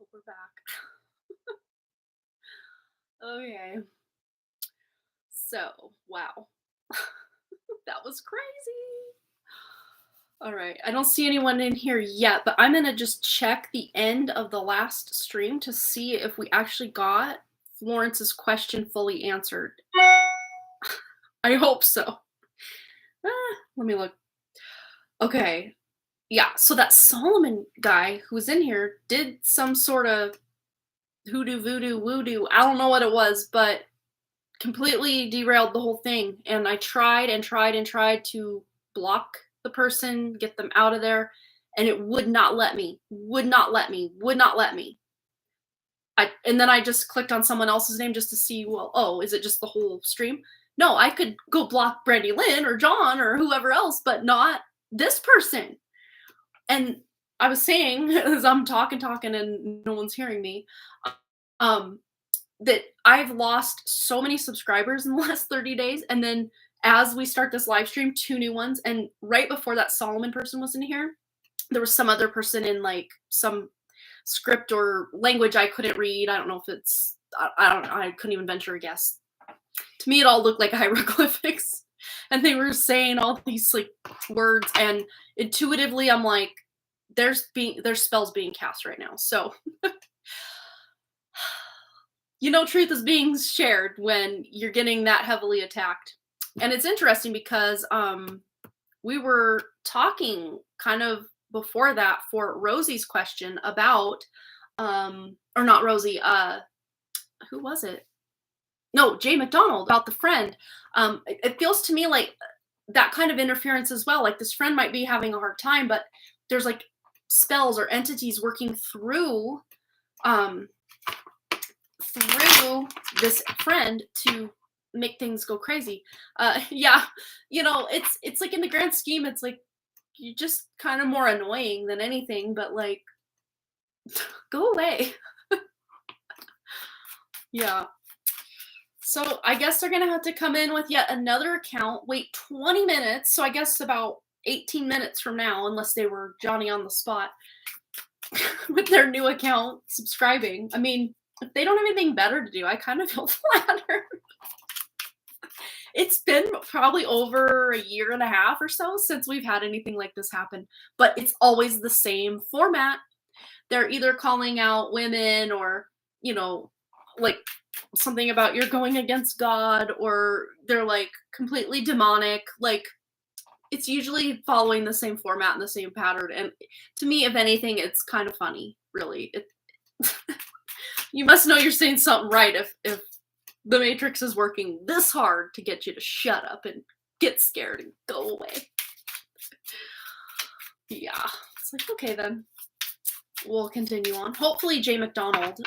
hope we're back. Okay. So, wow. That was crazy. All right. I don't see anyone in here yet, but I'm going to just check the end of the last stream to see if we actually got Florence's question fully answered. I hope so. Let me look. Okay. Yeah, so that Solomon guy who was in here did some sort of hoodoo, voodoo, woodoo. I don't know what it was, but completely derailed the whole thing. And I tried and tried and tried to block the person, get them out of there, and it would not let me. Would not let me. Would not let me. And then I just clicked on someone else's name just to see, well, oh, is it just the whole stream? No, I could go block Brandy Lynn or John or whoever else, but not this person. And I was saying, as I'm talking and no one's hearing me, that I've lost so many subscribers in the last 30 days. And then as we start this live stream, 2 new ones. And right before that Solomon person was in here, there was some other person in like some script or language I couldn't read. I don't know if it's, I couldn't even venture a guess. To me, it all looked like hieroglyphics. And they were saying all these like words, and intuitively I'm like, there's spells being cast right now. So you know, truth is being shared when you're getting that heavily attacked. And it's interesting because we were talking kind of before that for Rosie's question about or not Rosie, who was it? No, Jay McDonald, about the friend. It feels to me like that kind of interference as well. Like this friend might be having a hard time, but there's like spells or entities working through this friend to make things go crazy. Yeah, you know, it's like in the grand scheme, it's like you're just kind of more annoying than anything, but like, go away. Yeah. So I guess they're gonna have to come in with yet another account, wait 20 minutes, so I guess about 18 minutes from now, unless they were Johnny on the spot, with their new account subscribing. I mean, if they don't have anything better to do, I kind of feel flattered. It's been probably over a year and a half or so since we've had anything like this happen, but it's always the same format. They're either calling out women or, you know, like something about you're going against God, or they're like completely demonic. Like it's usually following the same format and the same pattern. And to me, if anything, it's kind of funny, really. You must know you're saying something right if the Matrix is working this hard to get you to shut up and get scared and go away. Yeah, it's like, okay, then we'll continue on. Hopefully Jay McDonald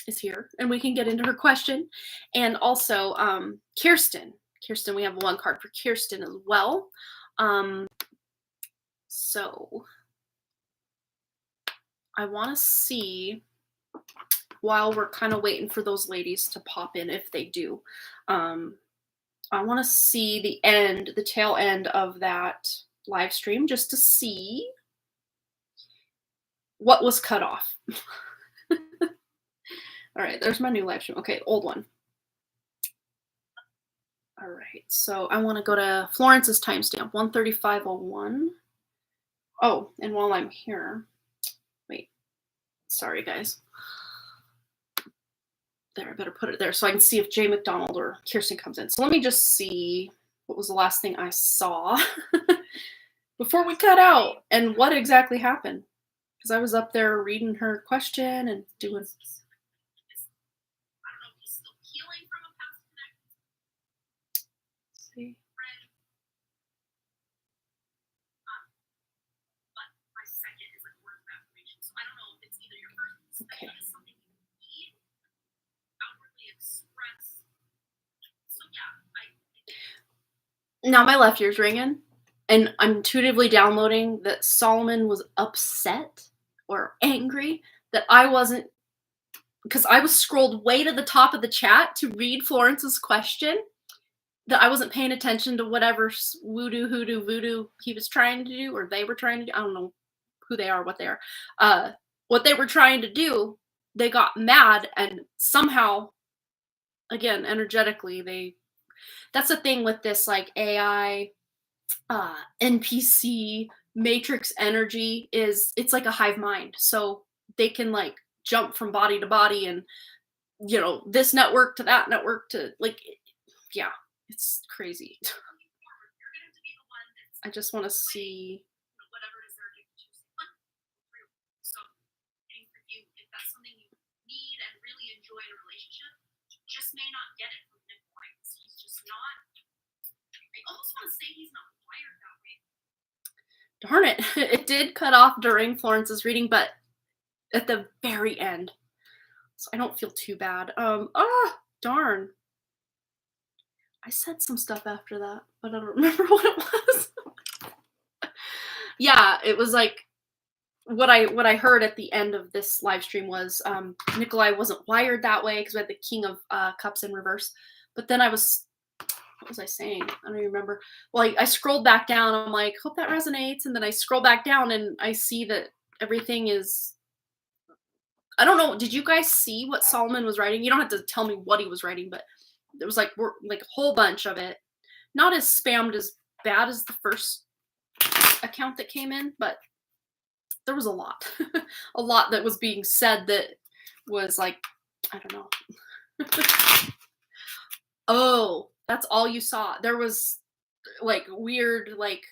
is here and we can get into her question. And also Kirsten, we have one card for Kirsten as well. So I want to see, while we're kind of waiting for those ladies to pop in, if they do, I want to see the tail end of that live stream just to see what was cut off. All right, there's my new live stream. Okay, old one. All right, so I want to go to Florence's timestamp, 1:35:01. Oh, and while I'm here, wait, sorry guys. There, I better put it there so I can see if Jay McDonald or Kirsten comes in. So let me just see what was the last thing I saw before we cut out and what exactly happened. Because I was up there reading her question and doing. I don't know if he's still healing from a past connection. See. But my second is like word of affirmation. So I don't know if it's either your first. Okay. Now my left ear's ringing, and I'm intuitively downloading that Solomon was upset or angry that I wasn't, because I was scrolled way to the top of the chat to read Florence's question, that I wasn't paying attention to whatever voodoo he was trying to do, or they were trying to do. I don't know who they are, what they are, what they were trying to do, they got mad and somehow, again, energetically, that's the thing with this like AI, NPC matrix energy is it's like a hive mind. So they can like jump from body to body and this network to that network to like yeah, it's crazy. I just want to see. Darn it. It did cut off during Florence's reading, but at the very end. So I don't feel too bad. Darn. I said some stuff after that, but I don't remember what it was. Yeah, it was like what I heard at the end of this live stream was Nikolai wasn't wired that way because we had the King of Cups in reverse. But then what was I saying? I don't even remember. Well, I scrolled back down. I'm like, hope that resonates. And then I scroll back down and I see that everything is. I don't know. Did you guys see what Solomon was writing? You don't have to tell me what he was writing, but there was like a whole bunch of it. Not as spammed as bad as the first account that came in, but there was a lot. A lot that was being said that was like, I don't know. Oh, that's all you saw. There was like weird, like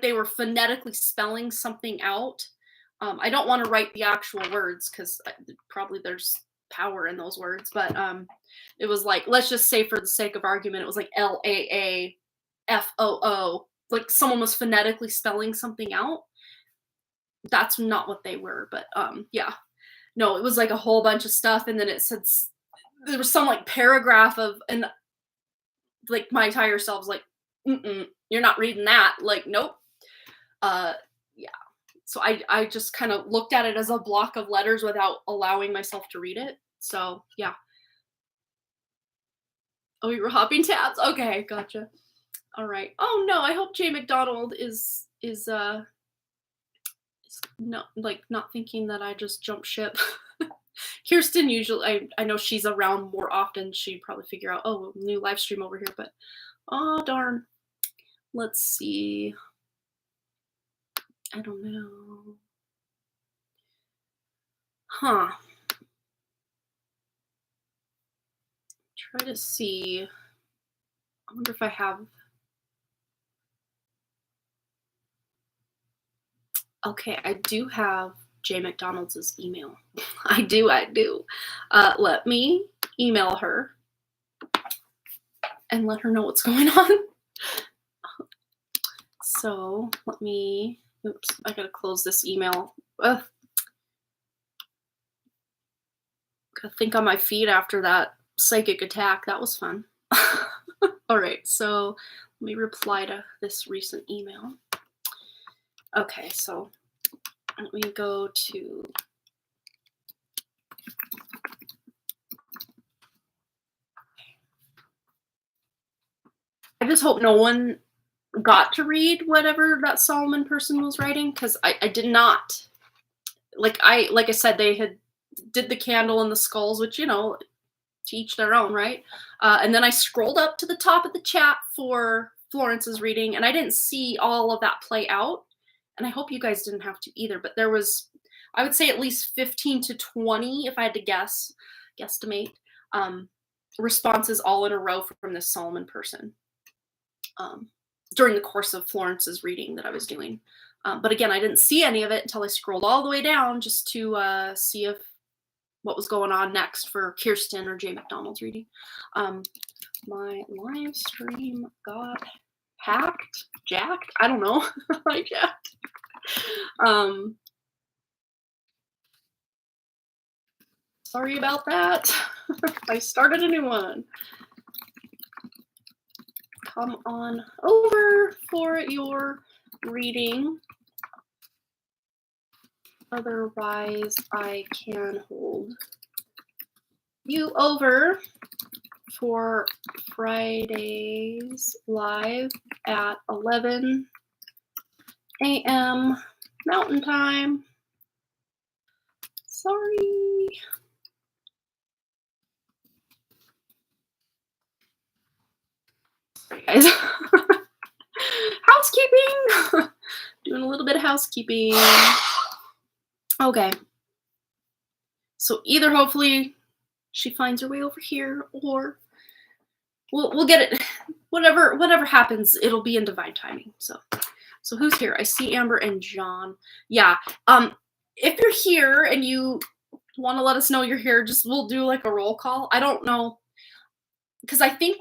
they were phonetically spelling something out. I don't want to write the actual words because probably there's power in those words, but it was like, let's just say for the sake of argument, it was like LAAFOO. Like someone was phonetically spelling something out. That's not what they were, but yeah. No, it was like a whole bunch of stuff, and then it said there was some like paragraph of, and like my entire self was like, you're not reading that. Like, nope. Yeah. So I just kind of looked at it as a block of letters without allowing myself to read it. So yeah. Oh, you were hopping tabs? Okay, gotcha. All right. Oh no, I hope Jay McDonald is not thinking that I just jumped ship. Kirsten usually, I know she's around more often. She'd probably figure out, oh, new live stream over here, but oh darn. Let's see. I don't know. Huh. Try to see. I wonder if I have. Okay, I do have Jay McDonald's email. I do. Let me email her and let her know what's going on. So let me, oops, I gotta close this email. Gotta think on my feet after that psychic attack. That was fun. All right, so let me reply to this recent email. Okay, so let me go to I just hope no one got to read whatever that Solomon person was writing, because I did not. Like I said, they did the candle and the skulls, which, to each their own, right? And then I scrolled up to the top of the chat for Florence's reading, and I didn't see all of that play out. And I hope you guys didn't have to either, but there was, I would say, at least 15 to 20, if I had to guesstimate, responses all in a row from this Solomon person during the course of Florence's reading that I was doing. But again, I didn't see any of it until I scrolled all the way down just to see what was going on next for Kirsten or Jay McDonald's reading. My live stream got hacked, jacked. I don't know. Jacked. Sorry about that. I started a new one. Come on over for your reading. Otherwise, I can hold you over for Friday's live at 11 a.m. Mountain Time. Sorry. Sorry, guys. Housekeeping. Doing a little bit of housekeeping. Okay. So either hopefully she finds her way over here, or we'll get it. Whatever happens, it'll be in divine timing. So who's here? I see Amber and John. Yeah. If you're here and you want to let us know you're here, we'll do like a roll call. I don't know, because I think,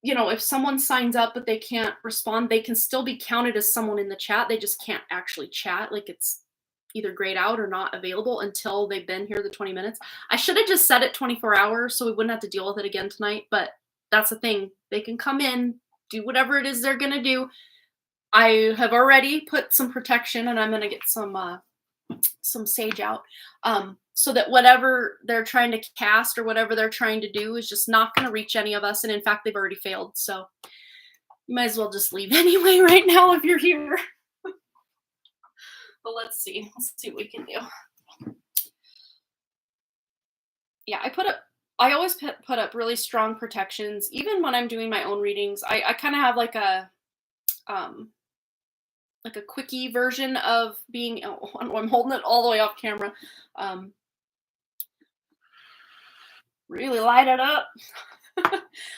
if someone signs up but they can't respond, they can still be counted as someone in the chat. They just can't actually chat. Like, it's either grayed out or not available until they've been here the 20 minutes. I should have just set it 24 hours so we wouldn't have to deal with it again tonight, but that's the thing. They can come in, do whatever it is they're going to do. I have already put some protection, and I'm going to get some sage out, so that whatever they're trying to cast or whatever they're trying to do is just not going to reach any of us. And in fact, they've already failed. So you might as well just leave anyway right now if you're here. But let's see what we can do. Yeah, I always put up really strong protections. Even when I'm doing my own readings, I kind of have like a quickie version of being, I'm holding it all the way off camera. Really light it up.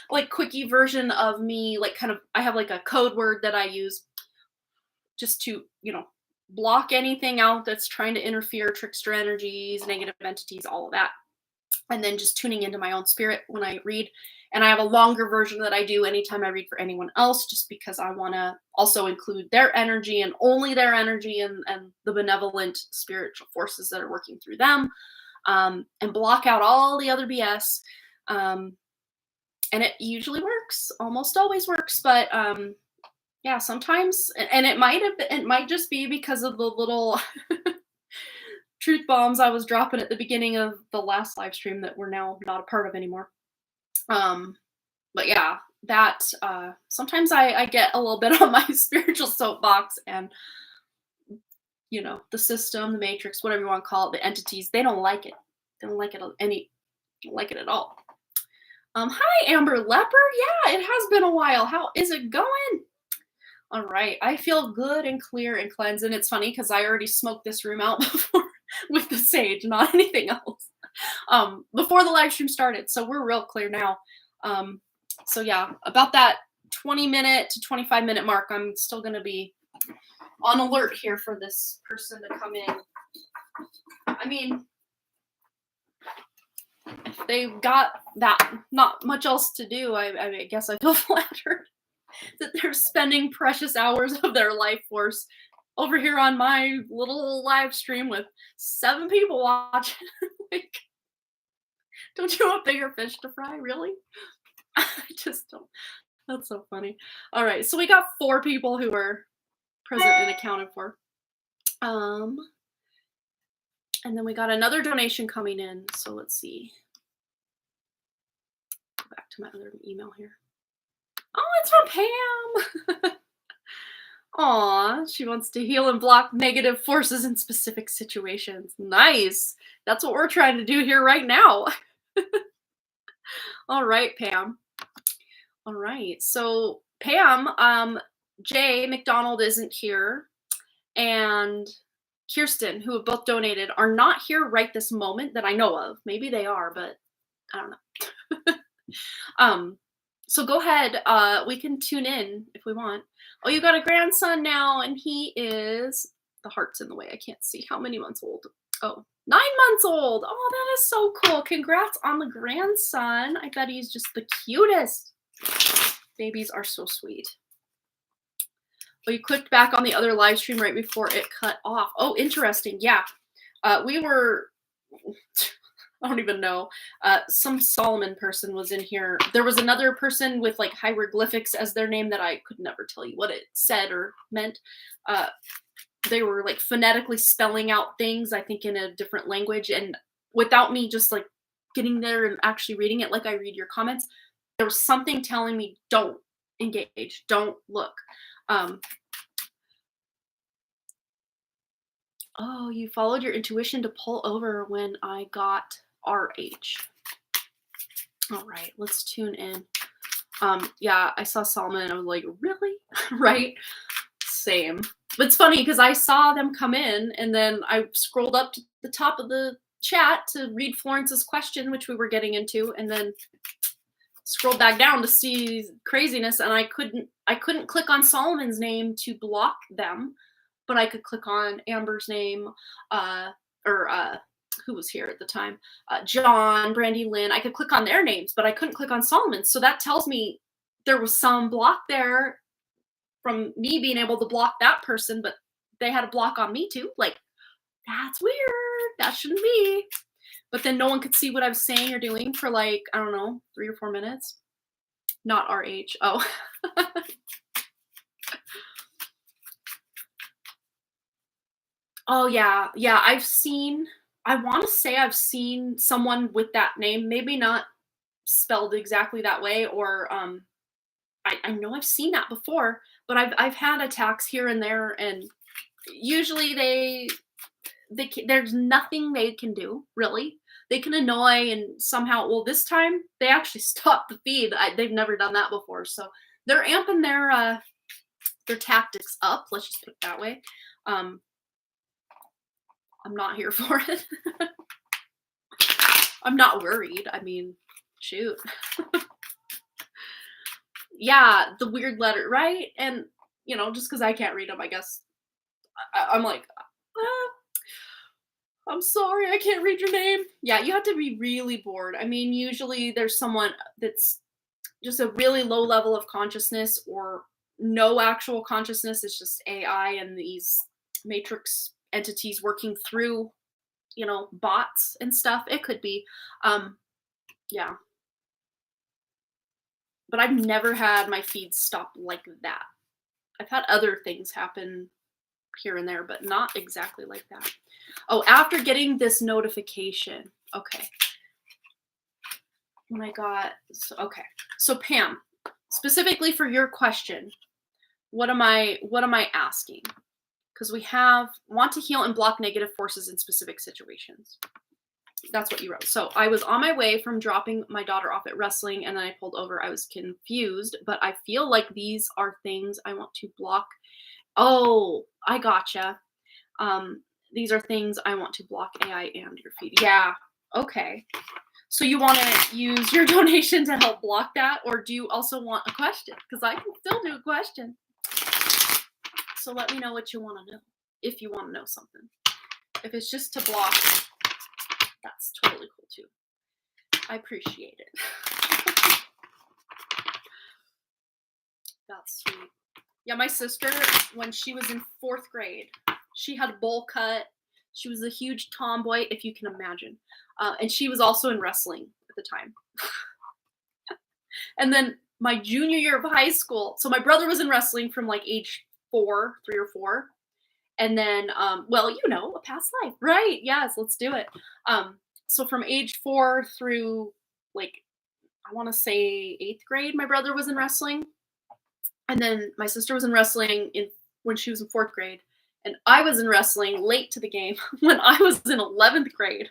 Like quickie version of me, like kind of, I have like a code word that I use just to, block anything out that's trying to interfere, trickster energies, negative entities, all of that. And then just tuning into my own spirit when I read. And I have a longer version that I do anytime I read for anyone else, just because I want to also include their energy and only their energy, and the benevolent spiritual forces that are working through them, and block out all the other BS. And it usually works, almost always works. But yeah, sometimes, and it might just be because of the little truth bombs I was dropping at the beginning of the last live stream that we're now not a part of anymore. But yeah, that sometimes I get a little bit on my spiritual soapbox, and the system, the matrix, whatever you want to call it, the entities, they don't like it. They don't like it at all. Hi, Amber Leopard. Yeah, it has been a while. How is it going? All right, I feel good and clear and cleansed, and it's funny because I already smoked this room out before with the sage, not anything else, before the live stream started. So we're real clear now. So yeah, about that 20-minute to 25-minute mark, I'm still going to be on alert here for this person to come in. I mean, if they've got that not much else to do, I guess I feel flattered that they're spending precious hours of their life force over here on my little live stream with 7 people watching. Like, don't you want bigger fish to fry? Really? I just don't. That's so funny. All right, so we got 4 people who were present and accounted for. And then we got another donation coming in. So let's see. Go back to my other email here. Oh, it's from Pam. Aw, she wants to heal and block negative forces in specific situations. Nice. That's what we're trying to do here right now. All right, Pam. All right. So Pam, Jay McDonald isn't here, and Kirsten, who have both donated, are not here right this moment that I know of. Maybe they are, but I don't know. So go ahead. We can tune in if we want. Oh, you got a grandson now, and he is, the heart's in the way. I can't see how many months old. Oh, 9 months old. Oh, that is so cool. Congrats on the grandson. I bet he's just the cutest. Babies are so sweet. Oh, you clicked back on the other live stream right before it cut off. Oh, interesting. Yeah. We were, I don't even know. Some Solomon person was in here. There was another person with like hieroglyphics as their name that I could never tell you what it said or meant. They were like phonetically spelling out things, I think, in a different language. And without me just like getting there and actually reading it like I read your comments, there was something telling me, don't engage, don't look. Oh, you followed your intuition to pull over when I got RH. All right, let's tune in. Yeah, I saw Salma and I was like, really? Right? Same. But it's funny because I saw them come in and then I scrolled up to the top of the chat to read Florence's question, which we were getting into, and then scrolled back down to see craziness, and I couldn't click on Solomon's name to block them, but I could click on Amber's name, or who was here at the time, John, Brandy, Lynn. I could click on their names, but I couldn't click on Solomon's. So that tells me there was some block there from me being able to block that person, but they had a block on me too. Like, that's weird. That shouldn't be. But then no one could see what I was saying or doing for like, I don't know, 3 or 4 minutes. Not RH. Oh. Oh yeah. Yeah, I want to say I've seen someone with that name, maybe not spelled exactly that way, or I know I've seen that before, but I've had attacks here and there, and usually there's nothing they can do, really. They can annoy and somehow, well, this time they actually stopped the feed. They've never done that before, so they're amping their tactics up. Let's just put it that way. I'm not here for it. I'm not worried. I mean, shoot. Yeah, the weird letter, right? And just because I can't read them, I guess I'm like, I'm sorry, I can't read your name. Yeah, you have to be really bored. I mean, usually there's someone that's just a really low level of consciousness or no actual consciousness. It's just AI and these matrix entities working through, bots and stuff. It could be. Yeah. But I've never had my feed stop like that. I've had other things happen here and there, but not exactly like that. Oh, after getting this notification. Okay. When I got, okay. So Pam, specifically for your question, what am I asking? Because we have want to heal and block negative forces in specific situations. That's what you wrote. So I was on my way from dropping my daughter off at wrestling, and then I pulled over. I was confused, but I feel like these are things I want to block. Oh, I gotcha. These are things I want to block AI and your feed. Yeah. Okay. So you want to use your donation to help block that, or do you also want a question? Because I can still do a question. So let me know what you want to know, if you want to know something. If it's just to block, that's totally cool too. I appreciate it. That's sweet. Yeah, my sister, when she was in 4th grade, she had a bowl cut. She was a huge tomboy, if you can imagine. And she was also in wrestling at the time. And then my junior year of high school, so my brother was in wrestling from like age 3 or 4. And then, a past life, right? Yes, let's do it. So from age 4 through like, I want to say 8th grade, my brother was in wrestling. And then my sister was in wrestling when she was in 4th grade. And I was in wrestling late to the game when I was in 11th grade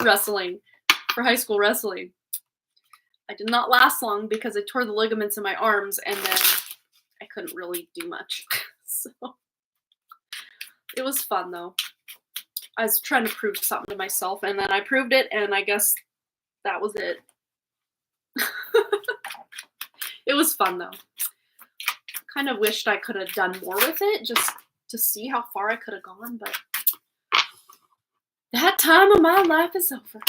wrestling for high school wrestling. I did not last long because I tore the ligaments in my arms, and then I couldn't really do much. So it was fun though. I was trying to prove something to myself, and then I proved it, and I guess that was it. It was fun though. Kind of wished I could have done more with it just to see how far I could have gone, but that time of my life is over.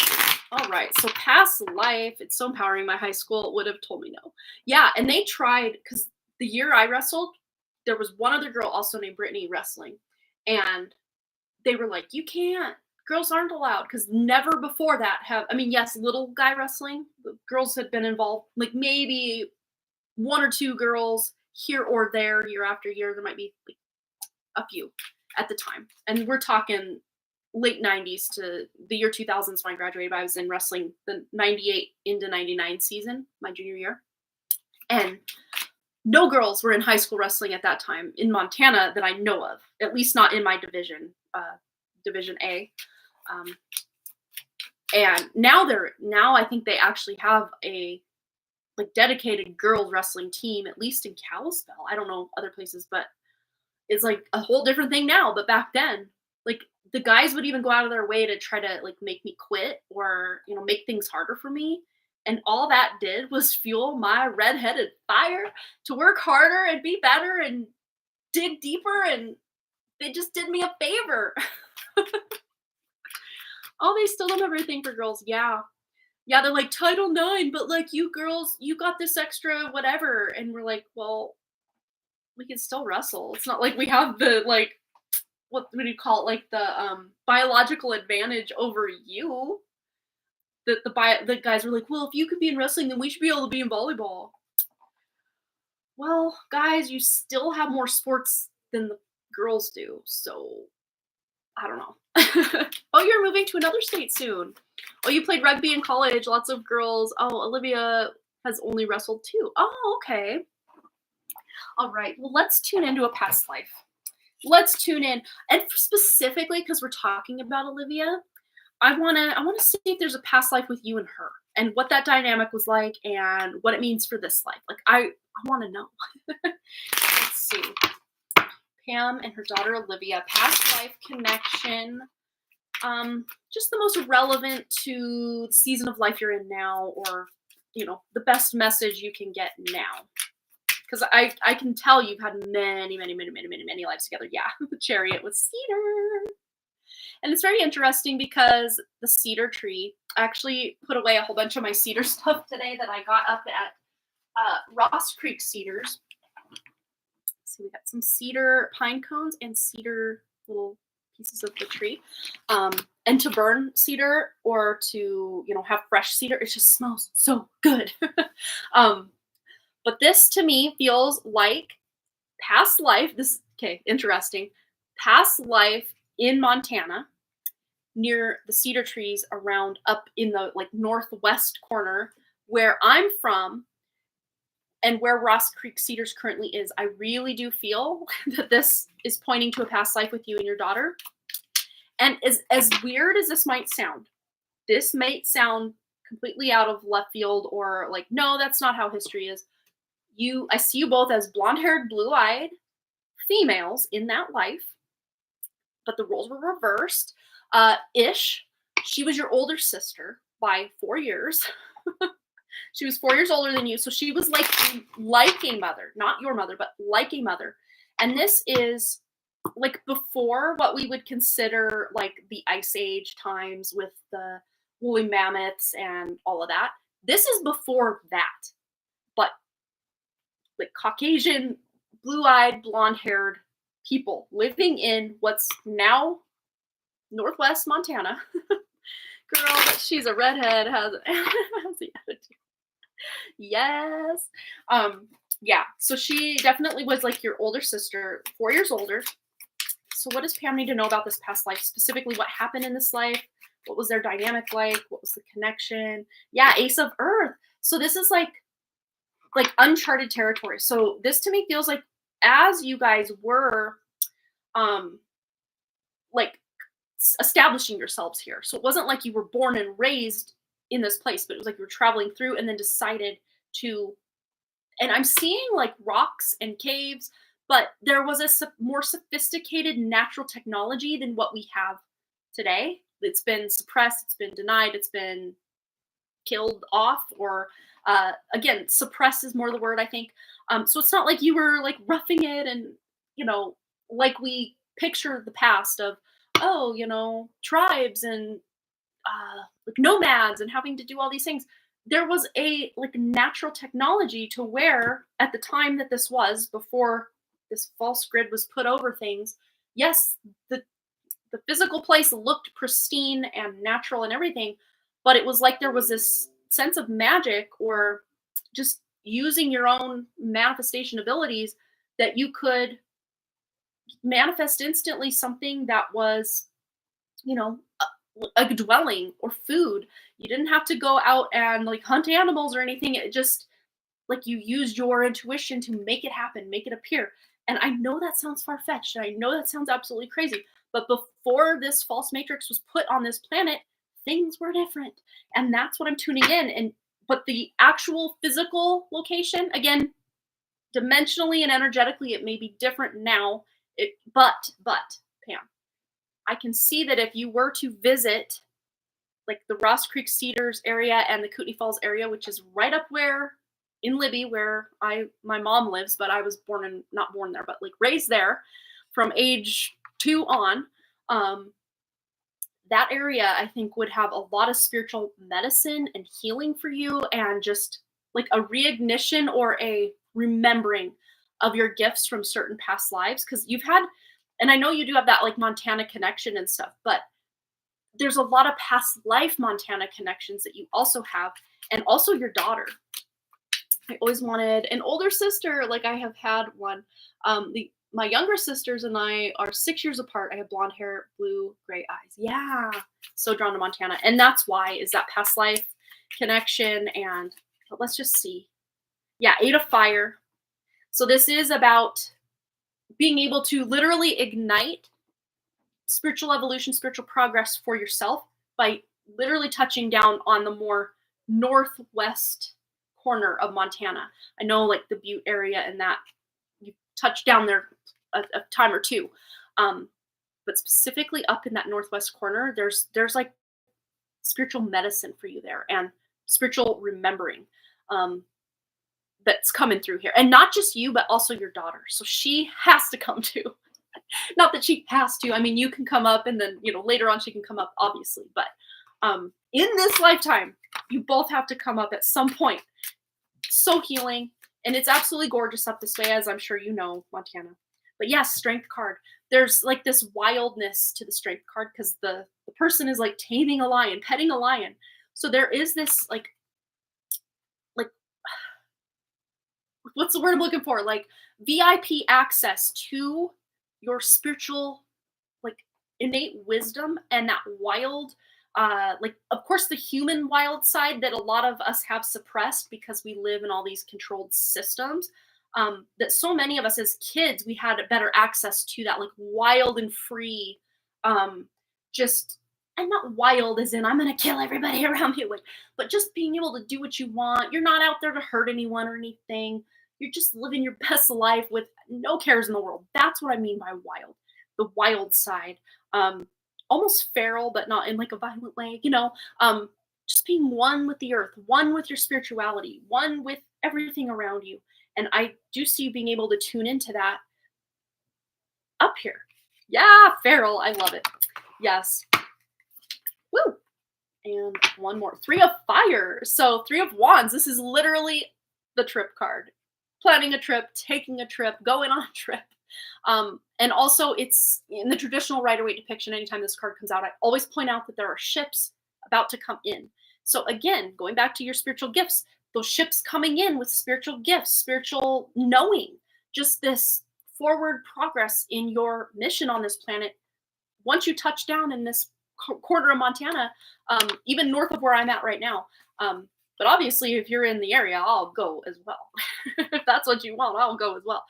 All right, so past life, it's so empowering. My high school would have told me no. Yeah, and they tried, because the year I wrestled, there was one other girl also named Brittany wrestling, and they were like, you can't, girls aren't allowed, because never before that yes, little guy wrestling, girls had been involved, like maybe 1 or 2 girls here or there, year after year. There might be like a few at the time, and we're talking late 90s to the year 2000s when I graduated. I was in wrestling the 98 into 99 season, my junior year, and no girls were in high school wrestling at that time in Montana that I know of, at least not in my division. Division A. And now I think they actually have a like dedicated girls wrestling team, at least in Kalispell. I don't know other places, but it's like a whole different thing now. But back then, like the guys would even go out of their way to try to like make me quit or, make things harder for me. And all that did was fuel my redheaded fire to work harder and be better and dig deeper. And they just did me a favor. Oh, they still don't have everything for girls. Yeah. Yeah, they're like Title IX, but like you girls, you got this extra whatever. And we're like, well, we can still wrestle. It's not like we have the like what do you call it? Like the biological advantage over you. The guys were like, well, if you could be in wrestling, then we should be able to be in volleyball. Well, guys, you still have more sports than the girls do, so I don't know. Oh, you're moving to another state soon. Oh, you played rugby in college. Lots of girls. Oh, Olivia has only wrestled too. Oh, okay. All right. Well, let's tune into a past life. Let's tune in, and specifically because we're talking about Olivia, I wanna see if there's a past life with you and her, and what that dynamic was like, and what it means for this life. Like I want to know. Let's see. Pam and her daughter Olivia, past life connection. Just the most relevant to the season of life you're in now, or the best message you can get now. Because I can tell you've had many lives together. Yeah, the chariot with cedar. And it's very interesting because the cedar tree, I actually put away a whole bunch of my cedar stuff today that I got up at Ross Creek Cedars. So we got some cedar pine cones and cedar little pieces of the tree. And to burn cedar or to, have fresh cedar, it just smells so good. But this to me feels like past life. Interesting. Past life in Montana near the cedar trees around up in the like northwest corner where I'm from and where Ross Creek Cedars currently is. I really do feel that this is pointing to a past life with you and your daughter. And as weird as this might sound, this might sound completely out of left field or like, no, that's not how history is. I see you both as blonde-haired, blue-eyed females in that life, but the roles were reversed. Ish, she was your older sister by 4 years. She was 4 years older than you, so she was like a mother, not your mother, but like a mother. And this is like before what we would consider like the Ice Age times with the woolly mammoths and all of that. This is before that, but like Caucasian, blue-eyed, blonde-haired people living in what's now Northwest Montana. Girl, but she's a redhead, has the attitude. Yes. Yeah, so she definitely was like your older sister, 4 years older. So what does Pam need to know about this past life? Specifically, what happened in this life? What was their dynamic like? What was the connection? Yeah, Ace of Earth. So this is like uncharted territory. So this to me feels like as you guys were like establishing yourselves here. So it wasn't like you were born and raised in this place, but it was like you were traveling through and then decided to, and I'm seeing like rocks and caves, but there was a more sophisticated natural technology than what we have today. It's been suppressed, it's been denied, it's been killed off, or again, suppress is more the word, I think. So it's not like you were like roughing it and, like we picture the past of, tribes and like nomads and having to do all these things. There was a like natural technology to where at the time that this was, before this false grid was put over things, yes, the physical place looked pristine and natural and everything, but it was like there was this sense of magic or just using your own manifestation abilities that you could manifest instantly something that was, a dwelling or food. You didn't have to go out and like hunt animals or anything. It just like you used your intuition to make it happen, make it appear. And I know that sounds far-fetched. And I know that sounds absolutely crazy, But before this false matrix was put on this planet, things were different. And that's what I'm tuning in. But the actual physical location, again, dimensionally and energetically, it may be different now. But Pam, I can see that if you were to visit like the Ross Creek Cedars area and the Kootenai Falls area, which is right up where in Libby, where my mom lives, but I was not born there, but like raised there from age 2 on. That area I think would have a lot of spiritual medicine and healing for you, and just like a reignition or a remembering of your gifts from certain past lives. Because you've had, and I know you do have that like Montana connection and stuff, but there's a lot of past life Montana connections that you also have, and also your daughter. I always wanted an older sister. Like I have had one. My younger sisters and I are 6 years apart. I have blonde hair, blue, gray eyes. Yeah, so drawn to Montana, and that's why is that past life connection. And but let's just see. Yeah, 8 of Fire. So this is about being able to literally ignite spiritual evolution, spiritual progress for yourself by literally touching down on the more northwest corner of Montana. I know like the Butte area and that you touch down there a time or two. But specifically up in that northwest corner, there's like spiritual medicine for you there, and spiritual remembering that's coming through here. And not just you, but also your daughter. So she has to come too. Not that she has to. I mean, you can come up and then, later on she can come up, obviously. But in this lifetime, you both have to come up at some point. So healing. And it's absolutely gorgeous up this way, as I'm sure you know, Montana. But yes, Strength card. There's like this wildness to the Strength card because the person is like taming a lion, petting a lion. So there is this like what's the word I'm looking for? Like VIP access to your spiritual, like innate wisdom and that wild, like of course the human wild side that a lot of us have suppressed because we live in all these controlled systems. That so many of us as kids, we had better access to that like wild and free, just, and not wild as in I'm going to kill everybody around you, but just being able to do what you want. You're not out there to hurt anyone or anything. You're just living your best life with no cares in the world. That's what I mean by wild, the wild side. Almost feral, but not in like a violent way, just being one with the earth, one with your spirituality, one with everything around you. And I do see you being able to tune into that up here. Yeah, feral. I love it. Yes. Woo. And one more. 3 of Fire. So 3 of Wands. This is literally the trip card. Planning a trip, taking a trip, going on a trip. And also it's in the traditional Rider-Waite depiction. Anytime this card comes out, I always point out that there are ships about to come in. So again, going back to your spiritual gifts, those ships coming in with spiritual gifts, spiritual knowing, just this forward progress in your mission on this planet. Once you touch down in this corner of Montana, even north of where I'm at right now, but obviously if you're in the area, I'll go as well. If that's what you want, I'll go as well.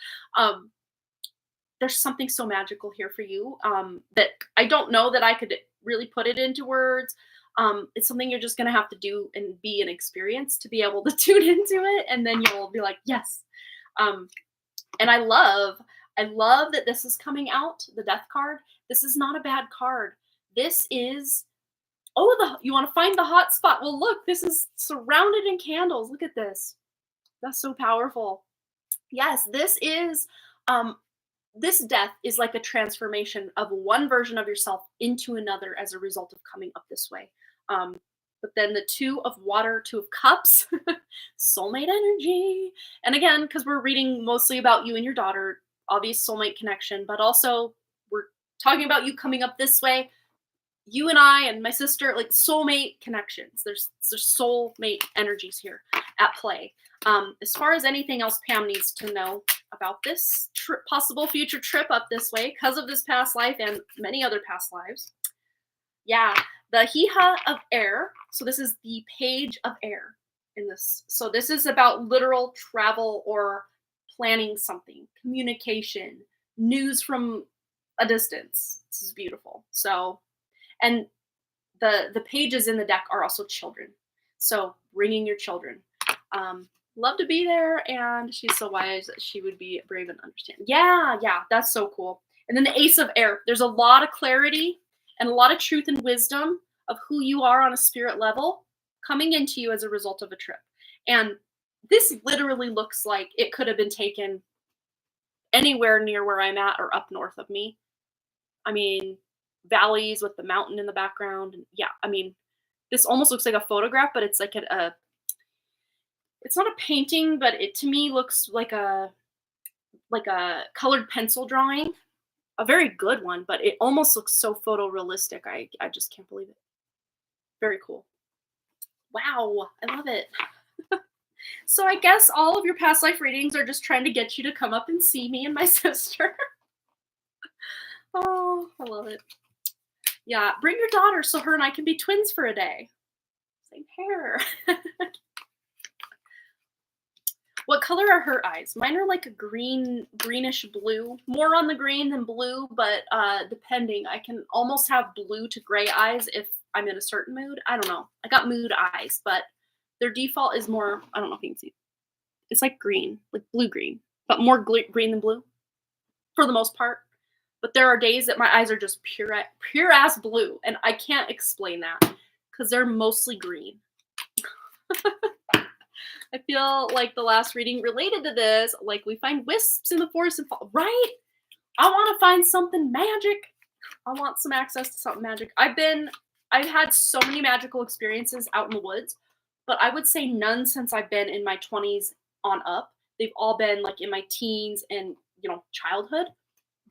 There's something so magical here for you that I don't know that I could really put it into words. It's something you're just going to have to do and be an experience to be able to tune into it. And then you'll be like, yes. And I love that this is coming out, the Death card. This is not a bad card. This is, you want to find the hot spot. Well, look, this is surrounded in candles. Look at this. That's so powerful. Yes, this is, this death is like a transformation of one version of yourself into another as a result of coming up this way. But then the 2 of Water, 2 of Cups, soulmate energy. And again, because we're reading mostly about you and your daughter, obvious soulmate connection, but also we're talking about you coming up this way. You and I and my sister, like soulmate connections. There's soulmate energies here at play. As far as anything else Pam needs to know about this possible future trip up this way because of this past life and many other past lives. Yeah, the Hiha of Air. So this is the Page of Air in this. So this is about literal travel or planning something, communication, news from a distance. This is beautiful. So, and the pages in the deck are also children. So bringing your children. Love to be there, and she's so wise that she would be brave and understand. Yeah, yeah, that's so cool. And then the Ace of Air. There's a lot of clarity and a lot of truth and wisdom of who you are on a spirit level coming into you as a result of a trip. And this literally looks like it could have been taken anywhere near where I'm at or up north of me. I mean, valleys with the mountain in the background. And yeah, I mean, this almost looks like a photograph, but it's like it's not a painting, but it to me looks like a colored pencil drawing. A very good one, but it almost looks so photorealistic. I just can't believe it. Very cool. Wow, I love it. So I guess all of your past life readings are just trying to get you to come up and see me and my sister. Oh, I love it. Yeah, bring your daughter so her and I can be twins for a day. Same hair. What color are her eyes? Mine are like a greenish blue. More on the green than blue, but depending. I can almost have blue to gray eyes if I'm in a certain mood. I don't know. I got mood eyes, but their default is more, I don't know if you can see. It's like green, like blue-green, but more green than blue for the most part. But there are days that my eyes are just pure ass blue, and I can't explain that because they're mostly green. I feel like the last reading related to this, like we find wisps in the forest and fall, right? I want to find something magic. I want some access to something magic. I've had so many magical experiences out in the woods, but I would say none since I've been in my 20s on up. They've all been like in my teens and, childhood.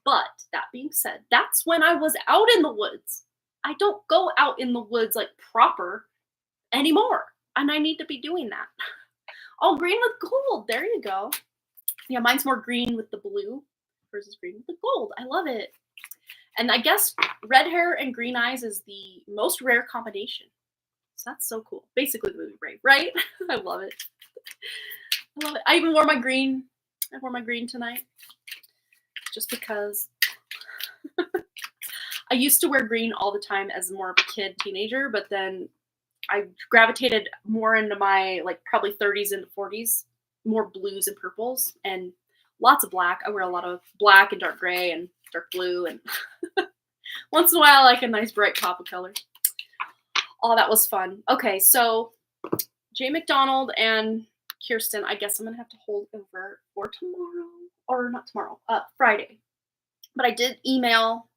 But that being said, that's when I was out in the woods. I don't go out in the woods like proper anymore, and I need to be doing that. Oh, green with gold. There you go. Yeah, mine's more green with the blue versus green with the gold. I love it. And I guess red hair and green eyes is the most rare combination. So that's so cool. Basically the movie Brave, right? I love it. I love it. I even wore my green. I wore my green tonight. Just because I used to wear green all the time as more of a kid, teenager, but then I gravitated more into my probably 30s into 40s, more blues and purples, and lots of black. I wear a lot of black and dark gray and dark blue, and once in a while, like a nice bright pop of color. Oh, that was fun. Okay, so Jay McDonald and Kirsten, I guess I'm gonna have to hold over for tomorrow, or not tomorrow, Friday. But I did email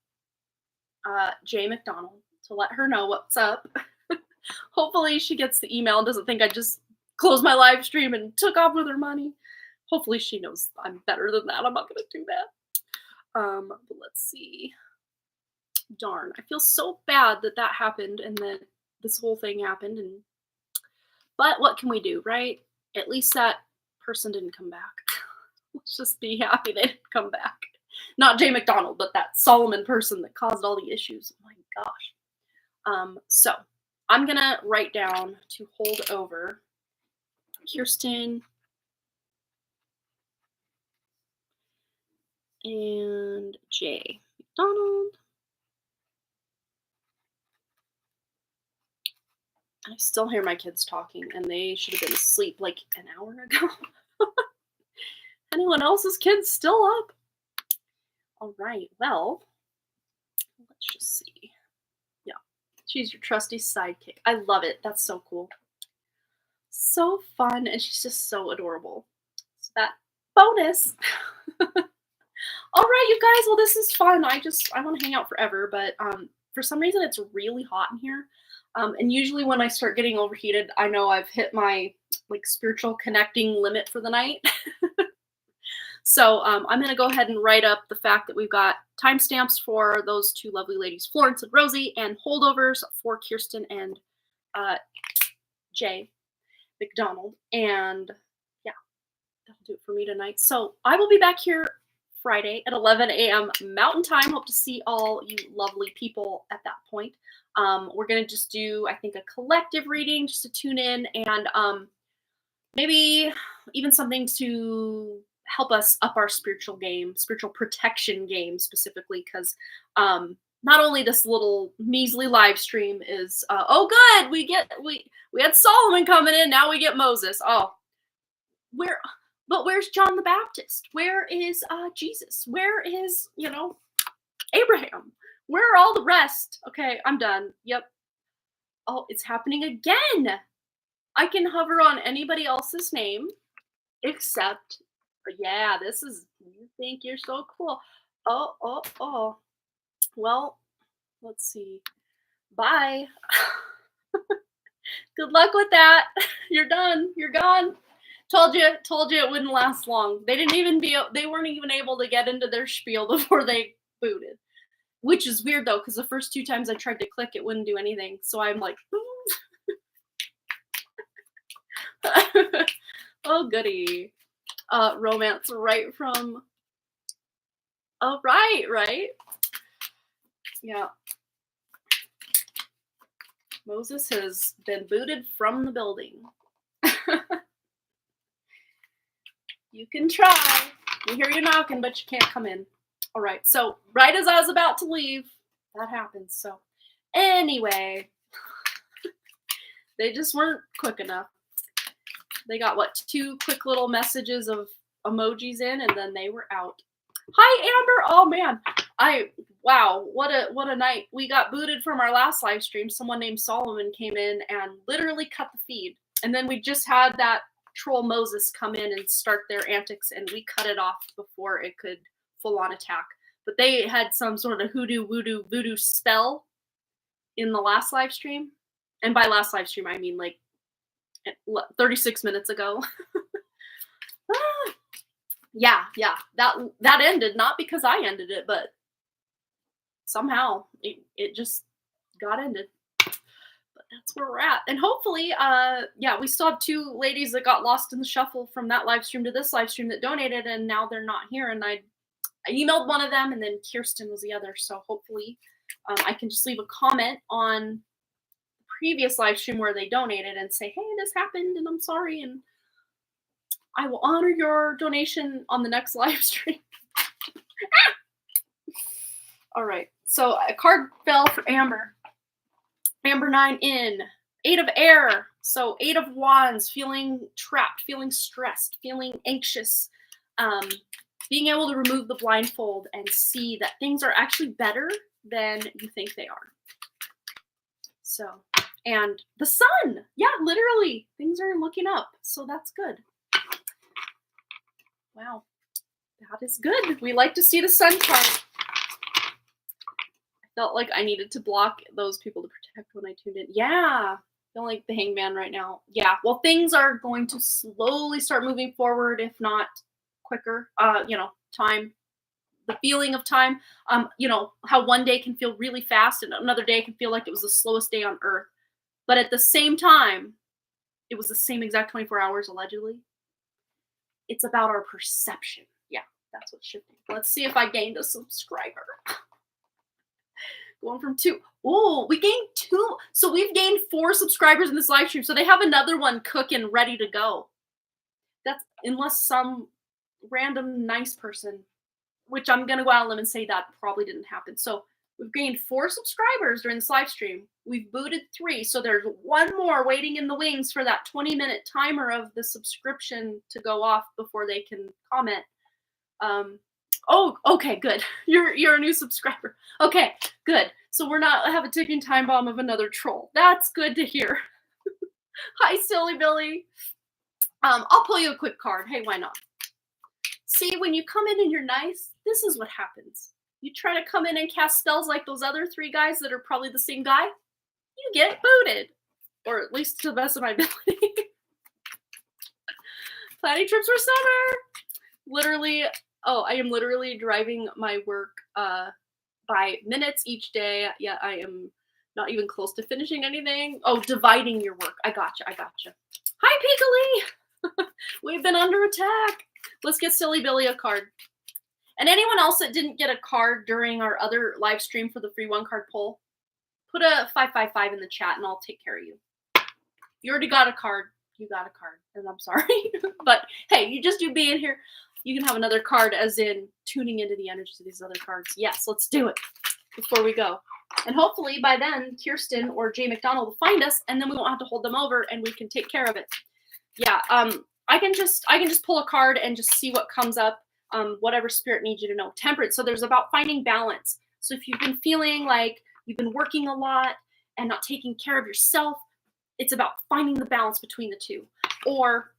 Jay McDonald to let her know what's up. Hopefully she gets the email and doesn't think I just closed my live stream and took off with her money. Hopefully she knows I'm better than that. I'm not going to do that. But let's see. Darn. I feel so bad that happened and that this whole thing happened. But what can we do, right? At least that person didn't come back. Let's just be happy they didn't come back. Not Jay McDonald, but that Solomon person that caused all the issues. Oh my gosh. So I'm going to write down to hold over Kirsten and Jay McDonald. I still hear my kids talking, and they should have been asleep like an hour ago. Anyone else's kids still up? All right, well, let's just see. Yeah, she's your trusty sidekick. I love it. That's so cool. So fun, and she's just so adorable. So that bonus. All right, you guys. Well, this is fun. I want to hang out forever, but for some reason it's really hot in here. And usually when I start getting overheated, I know I've hit my spiritual connecting limit for the night. So I'm going to go ahead and write up the fact that we've got timestamps for those two lovely ladies, Florence and Rosie, and holdovers for Kirsten and Jay McDonald. And yeah, that'll do it for me tonight. So I will be back here Friday at 11 a.m. Mountain Time. Hope to see all you lovely people at that point. We're going to just do, I think, a collective reading just to tune in and maybe even something to help us up our spiritual game, spiritual protection game specifically, because not only this little measly live stream is oh good, we had Solomon coming in, now we get Moses. Oh, but where's John the Baptist? Where is Jesus? Where is, Abraham? Where are all the rest? Okay, I'm done. Yep. Oh, it's happening again. I can hover on anybody else's name except, yeah, you think you're so cool. Oh. Well, let's see. Bye. Good luck with that. You're done. You're gone. Told you it wouldn't last long. They weren't even able to get into their spiel before they booted. Which is weird though, because the first 2 times I tried to click, it wouldn't do anything. So I'm like, oh goody. Romance right from. Oh, right. Yeah. Moses has been booted from the building. You can try. We hear you knocking, but you can't come in. All right. So right as I was about to leave, that happens. So anyway, they just weren't quick enough. They got 2 quick little messages of emojis in, and then they were out. Hi, Amber. Oh man, wow, what a night. We got booted from our last live stream. Someone named Solomon came in and literally cut the feed, and then we just had that troll Moses come in and start their antics, and we cut it off before it could full on attack. But they had some sort of hoodoo voodoo spell in the last live stream, and by last live stream I mean like 36 minutes ago. Yeah, that ended, not because I ended it, but somehow it just got ended. But that's where we're at. And hopefully, we still have 2 ladies that got lost in the shuffle from that live stream to this live stream that donated, and now they're not here. And I emailed one of them, and then Kirsten was the other. So hopefully I can just leave a comment on the previous live stream where they donated and say, hey, this happened, and I'm sorry, and I will honor your donation on the next live stream. All right. So a card fell for Amber. Amber 9 in. 8 of air. So 8 of wands. Feeling trapped, feeling stressed, feeling anxious. Being able to remove the blindfold and see that things are actually better than you think they are. So, and the sun. Yeah, literally. Things are looking up. So that's good. Wow, that is good. We like to see the sun card. I felt like I needed to block those people to protect when I tuned in. Yeah, I feel like the hangman right now. Yeah, well, things are going to slowly start moving forward, if not quicker. Time, the feeling of time. How one day can feel really fast and another day can feel like it was the slowest day on earth. But at the same time, it was the same exact 24 hours, allegedly. It's about our perception. Yeah, that's what's shifting. Let's see if I gained a subscriber. Going from 2. Oh, we gained 2. So we've gained 4 subscribers in this live stream. So they have another one cooking, ready to go. That's unless some random nice person, which I'm going to go out on a limb and say that probably didn't happen. So we've gained 4 subscribers during this live stream. We've booted 3. So there's 1 more waiting in the wings for that 20-minute timer of the subscription to go off before they can comment. Oh, okay, good. You're a new subscriber. Okay, good. So we're not have a ticking time bomb of another troll. That's good to hear. Hi, Silly Billy. I'll pull you a quick card. Hey, why not? See, when you come in and you're nice, this is what happens. You try to come in and cast spells like those other 3 guys that are probably the same guy, you get booted. Or at least to the best of my ability. Planning trips for summer. Literally, I am literally driving my work by minutes each day. Yeah, I am not even close to finishing anything. Oh, dividing your work. I gotcha. Hi, Peekly! We've been under attack. Let's get Silly Billy a card. And anyone else that didn't get a card during our other live stream for the free 1-card poll, put a 555 in the chat and I'll take care of you. You already got a card. You got a card. And I'm sorry. But hey, you just do being here. You can have another card as in tuning into the energies of these other cards. Yes, let's do it before we go. And hopefully by then, Kirsten or Jay McDonald will find us, and then we won't have to hold them over, and we can take care of it. Yeah, I can just pull a card and just see what comes up, whatever spirit needs you to know. Temperance. So there's about finding balance. So if you've been feeling like you've been working a lot and not taking care of yourself, it's about finding the balance between the two. Or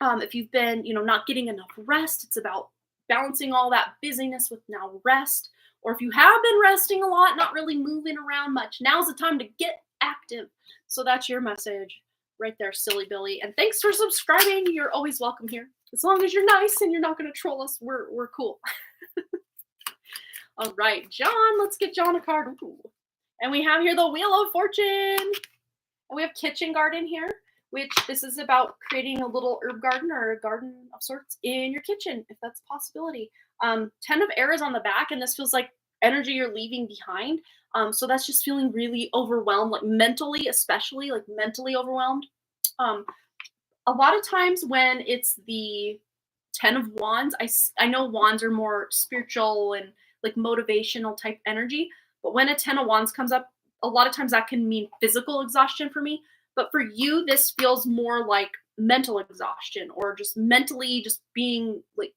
if you've been, not getting enough rest, it's about balancing all that busyness with now rest. Or if you have been resting a lot, not really moving around much, now's the time to get active. So that's your message right there, silly Billy. And thanks for subscribing. You're always welcome here. As long as you're nice and you're not going to troll us, we're cool. All right, John, let's get John a card. Ooh. And we have here the Wheel of Fortune. And we have Kitchen Garden here, which this is about creating a little herb garden or a garden of sorts in your kitchen, if that's a possibility. 10 of Air is on the back, and this feels like energy you're leaving behind. So that's just feeling really overwhelmed, like mentally, especially like mentally overwhelmed. A lot of times when it's the 10 of Wands, I know Wands are more spiritual and like motivational type energy, but when a 10 of Wands comes up, a lot of times that can mean physical exhaustion for me. But for you, this feels more like mental exhaustion, or just mentally just being like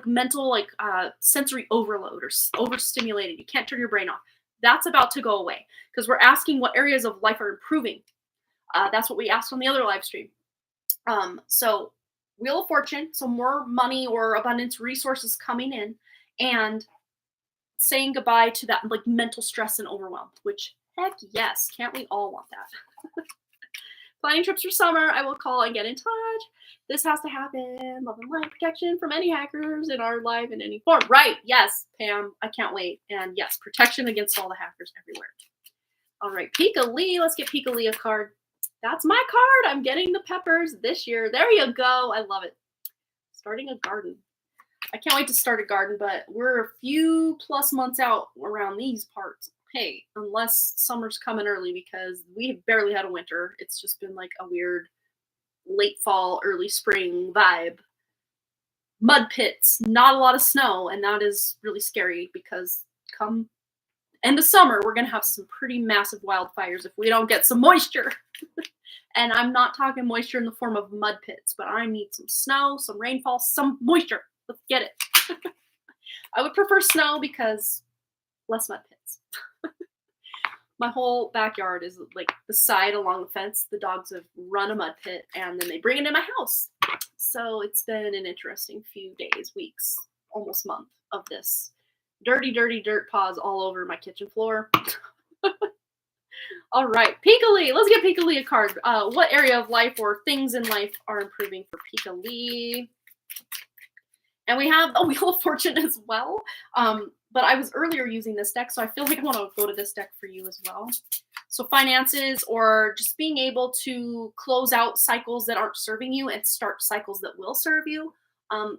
mental, like sensory overload or overstimulated. You can't turn your brain off. That's about to go away, because we're asking what areas of life are improving. That's what we asked on the other live stream. So Wheel of Fortune, so more money or abundance, resources coming in, and saying goodbye to that like mental stress and overwhelm, which heck yes, can't we all want that? Planning trips for summer, I will call and get in touch. This has to happen. Love and light protection from any hackers in our life in any form. Right, yes, Pam, I can't wait. And yes, protection against all the hackers everywhere. All right, Pika Lee, let's get Pika Lee a card. That's my card. I'm getting the peppers this year. There you go. I love it. Starting a garden. I can't wait to start a garden, but we're a few plus months out around these parts. Hey, unless summer's coming early, because we barely had a winter. It's just been like a weird late fall, early spring vibe. Mud pits, not a lot of snow, and that is really scary, because come end of summer, we're going to have some pretty massive wildfires if we don't get some moisture. And I'm not talking moisture in the form of mud pits, but I need some snow, some rainfall, some moisture. Let's get it. I would prefer snow because less mud pits. My whole backyard is like the side along the fence. The dogs have run a mud pit, and then they bring it in my house. So it's been an interesting few days, weeks, almost month of this dirty, dirty dirt paws all over my kitchen floor. All right, Pika Lee. Let's get Pika Lee a card. What area of life or things in life are improving for Pika Lee? And we have a Wheel of Fortune as well. But I was earlier using this deck, so I feel like I want to go to this deck for you as well. So finances, or just being able to close out cycles that aren't serving you and start cycles that will serve you,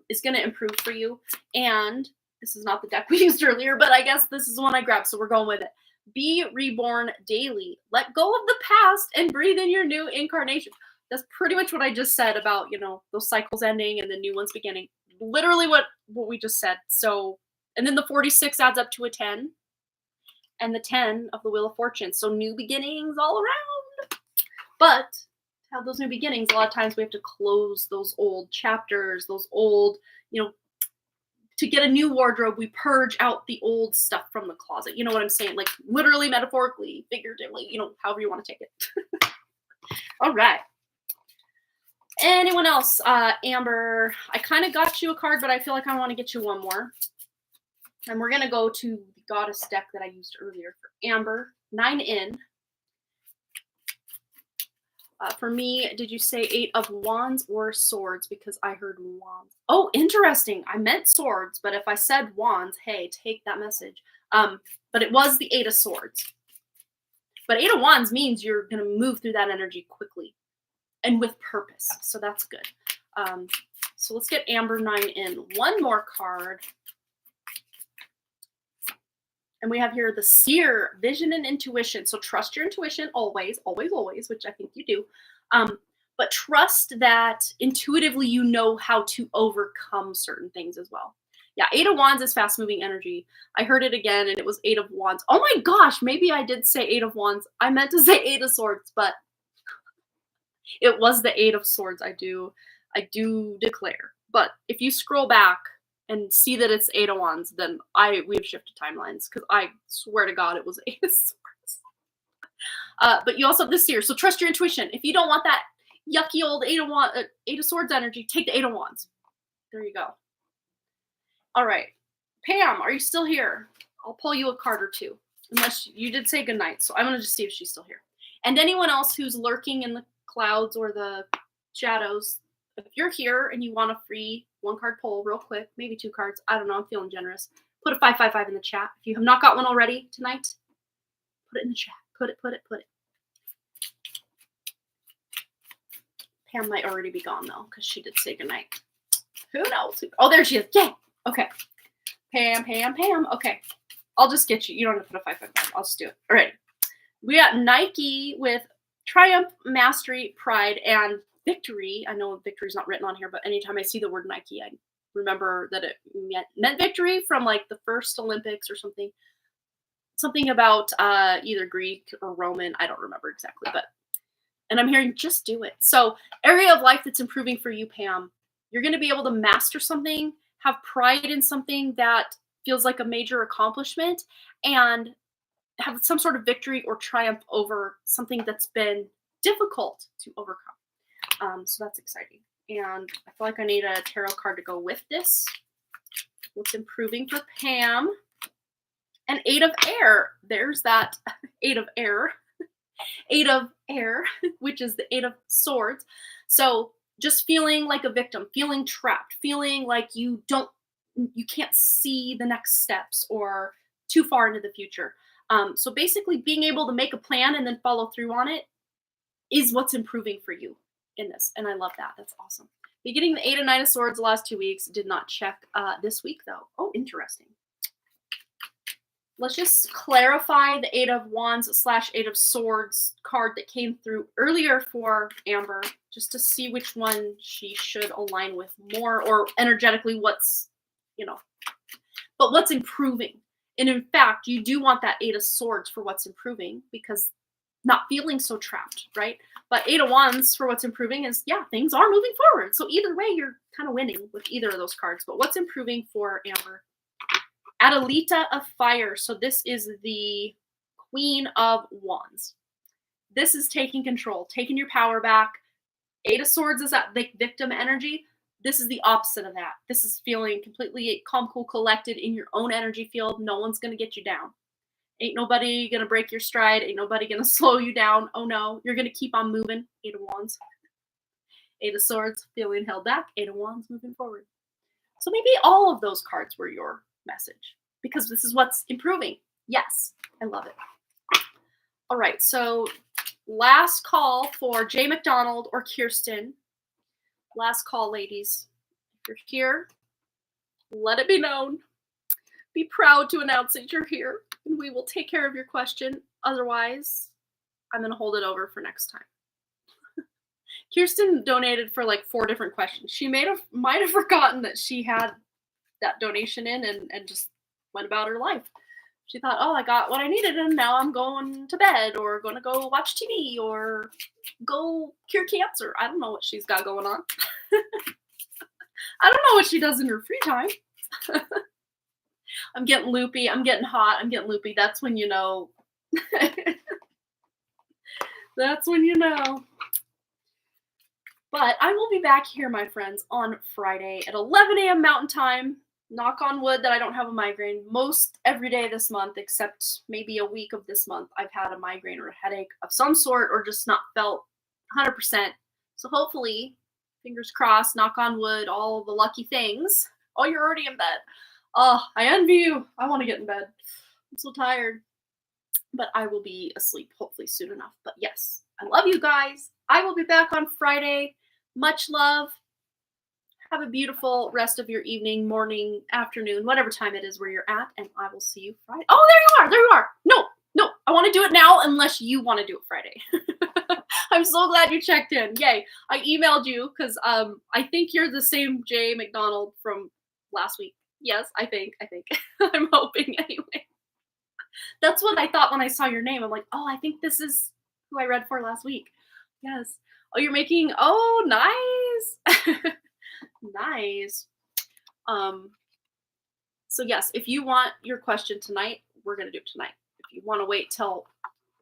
is going to improve for you. And this is not the deck we used earlier, but I guess this is the one I grabbed, so we're going with it. Be reborn daily. Let go of the past and breathe in your new incarnation. That's pretty much what I just said about, those cycles ending and the new ones beginning. Literally what we just said. So, and then the 46 adds up to a 10. And the 10 of the Wheel of Fortune. So new beginnings all around. But to have those new beginnings, a lot of times we have to close those old chapters, those old, to get a new wardrobe, we purge out the old stuff from the closet. You know what I'm saying? Like literally, metaphorically, figuratively, however you want to take it. All right. Anyone else? Amber, I kind of got you a card, but I feel like I want to get you one more. And we're going to go to the Goddess deck that I used earlier for Amber. 9 in. For me, did you say 8 of Wands or Swords? Because I heard Wands. Oh, interesting. I meant Swords, but if I said Wands, hey, take that message. But it was the 8 of Swords. But 8 of Wands means you're going to move through that energy quickly and with purpose. So that's good. So let's get Amber 9 in. One more card. And we have here the Seer, vision and intuition. So trust your intuition always, always, always, which I think you do. but trust that intuitively you know how to overcome certain things as well. Yeah, Eight of Wands is fast-moving energy. I heard it again, and it was Eight of Wands. Oh my gosh, maybe I did say Eight of Wands. I meant to say Eight of Swords, but it was the Eight of Swords. I do declare. But if you scroll back and see that it's Eight of Wands, then we have shifted timelines, because I swear to God it was Eight of Swords. But you also have this here, so trust your intuition. If you don't want that yucky old Eight of Swords energy, take the Eight of Wands. There you go. All right, Pam, are you still here? I'll pull you a card or two, unless you did say goodnight. So I'm gonna just see if she's still here. And anyone else who's lurking in the clouds or the shadows, if you're here and you want a free 1-card pull real quick, maybe 2 cards, I don't know, I'm feeling generous. Put a 555 in the chat. If you have not got one already tonight, put it in the chat. Put it. Pam might already be gone though, because she did say goodnight. Who knows? Oh, there she is. Yay! Okay. Pam. Okay. I'll just get you. You don't have to put a 555. I'll just do it. All right. We got Nike with Triumph, Mastery, Pride, and Victory. I know victory's not written on here, but anytime I see the word Nike, I remember that it meant victory from like the first Olympics or something. Something about either Greek or Roman. I don't remember exactly, and I'm hearing just do it. So area of life that's improving for you, Pam. You're going to be able to master something, have pride in something that feels like a major accomplishment, and have some sort of victory or triumph over something that's been difficult to overcome. So that's exciting. And I feel like I need a tarot card to go with this. What's improving for Pam? An Eight of Air. There's that Eight of Air. Eight of Air, which is the Eight of Swords. So just feeling like a victim, feeling trapped, feeling like you can't see the next steps or too far into the future. So basically being able to make a plan and then follow through on it is what's improving for you in this. And I love that. That's awesome. You're getting the Eight and Nine of Swords the last 2 weeks. Did not check this week though. Oh, interesting. Let's just clarify the Eight of Wands / Eight of Swords card that came through earlier for Amber, just to see which one she should align with more, or energetically what's, but what's improving. And in fact, you do want that Eight of Swords for what's improving, because not feeling so trapped, right? But Eight of Wands for what's improving is, yeah, things are moving forward. So either way, you're kind of winning with either of those cards. But what's improving for Amber? Adelita of Fire. So this is the Queen of Wands. This is taking control, taking your power back. Eight of Swords is that victim energy. This is the opposite of that. This is feeling completely calm, cool, collected in your own energy field. No one's going to get you down. Ain't nobody going to break your stride. Ain't nobody going to slow you down. Oh no, you're going to keep on moving. Eight of Wands. Eight of Swords, feeling held back. Eight of Wands, moving forward. So maybe all of those cards were your message, because this is what's improving. Yes, I love it. All right, so last call for Jay McDonald or Kirsten. Last call, ladies. If you're here, let it be known. Be proud to announce that you're here, and we will take care of your question. Otherwise, I'm going to hold it over for next time. Kirsten donated for like 4 different questions. She might have forgotten that she had that donation in and just went about her life. She thought, oh, I got what I needed and now I'm going to bed or going to go watch TV or go cure cancer. I don't know what she's got going on. I don't know what she does in her free time. I'm getting loopy. I'm getting hot. I'm getting loopy. That's when you know. That's when you know. But I will be back here, my friends, on Friday at 11 a.m. Mountain Time. Knock on wood that I don't have a migraine most every day this month, except maybe a week of this month. I've had a migraine or a headache of some sort, or just not felt 100%. So hopefully, fingers crossed, knock on wood, all the lucky things. Oh, you're already in bed. Oh, I envy you. I want to get in bed. I'm so tired. But I will be asleep hopefully soon enough. But yes, I love you guys. I will be back on Friday. Much love. Have a beautiful rest of your evening, morning, afternoon, whatever time it is where you're at, and I will see you Friday. Oh, there you are. There you are. No, I want to do it now unless you want to do it Friday. I I'm so glad you checked in. Yay. I emailed you because I think you're the same Jay McDonald from last week. Yes, I think. I'm hoping anyway. That's what I thought when I saw your name. I'm like, oh, I think this is who I read for last week. Yes. Oh, you're making, oh, nice. Nice. Um, so yes, if you want your question tonight, we're gonna do it tonight. If you want to wait till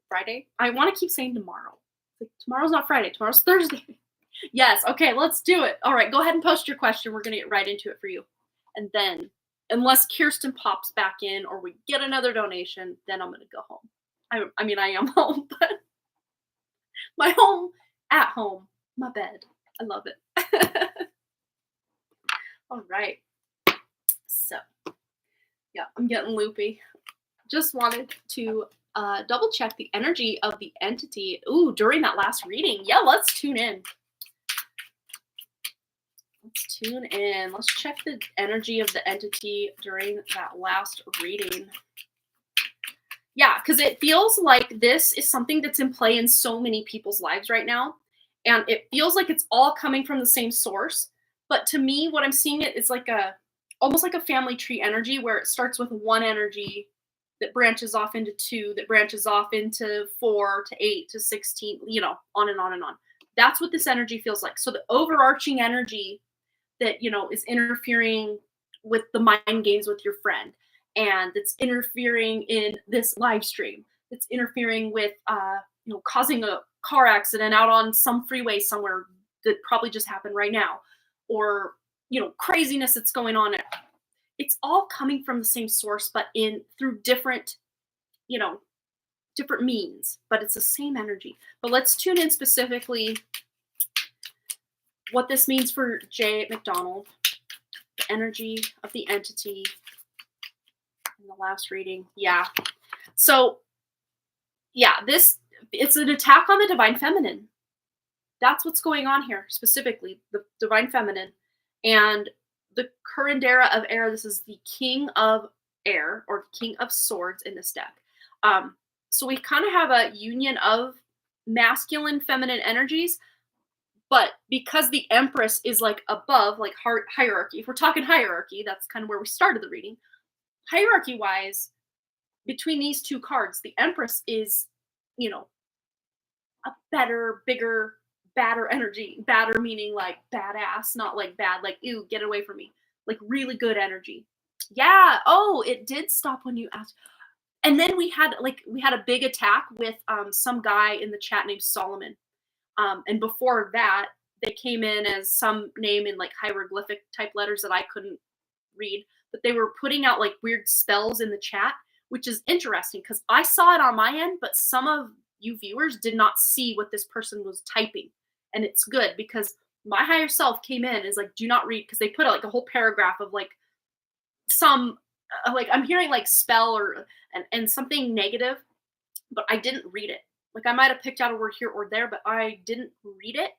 Friday, I want to keep saying tomorrow. Like, tomorrow's not Friday, tomorrow's Thursday. Yes, okay, let's do it. All right, go ahead and post your question. We're gonna get right into it for you. And then, unless Kirsten pops back in or we get another donation, then I'm gonna go home. I mean, I am home, but my home at home, my bed. I love it. All right. So, yeah, I'm getting loopy. Just wanted to double check the energy of the entity. Ooh, during that last reading. Yeah, let's tune in. Let's tune in. Let's check the energy of the entity during that last reading. Yeah, because it feels like this is something that's in play in so many people's lives right now. And it feels like it's all coming from the same source. But to me, what I'm seeing it is like almost like a family tree energy where it starts with one energy that branches off into 2, that branches off into 4 to 8 to 16, on and on and on. That's what this energy feels like. So the overarching energy that, is interfering with the mind games with your friend, and that's interfering in this live stream, that's interfering with, causing a car accident out on some freeway somewhere that probably just happened right now, or, craziness that's going on. It's all coming from the same source, but through different, different means, but it's the same energy. But let's tune in specifically what this means for Jay McDonald, the energy of the entity in the last reading. Yeah. So, yeah, it's an attack on the divine feminine. That's what's going on here, specifically, the divine feminine. And the curandera of air, this is the king of air, or king of swords in this deck. So we kind of have a union of masculine, feminine energies, but because the empress is like above, like hierarchy, if we're talking hierarchy, that's kind of where we started the reading. Hierarchy wise, between these two cards, the empress is, a better, bigger, badder energy. Badder meaning like badass, not like bad, like, ew, get away from me. Like really good energy. Yeah. Oh, it did stop when you asked. And then we had a big attack with some guy in the chat named Solomon. And before that, they came in as some name in like hieroglyphic type letters that I couldn't read, but they were putting out like weird spells in the chat, which is interesting because I saw it on my end, but some of you viewers did not see what this person was typing. And it's good because my higher self came in is like, do not read, because they put like a whole paragraph of like some like I'm hearing like spell and something negative, but I didn't read it. Like I might have picked out a word here or there, but I didn't read it.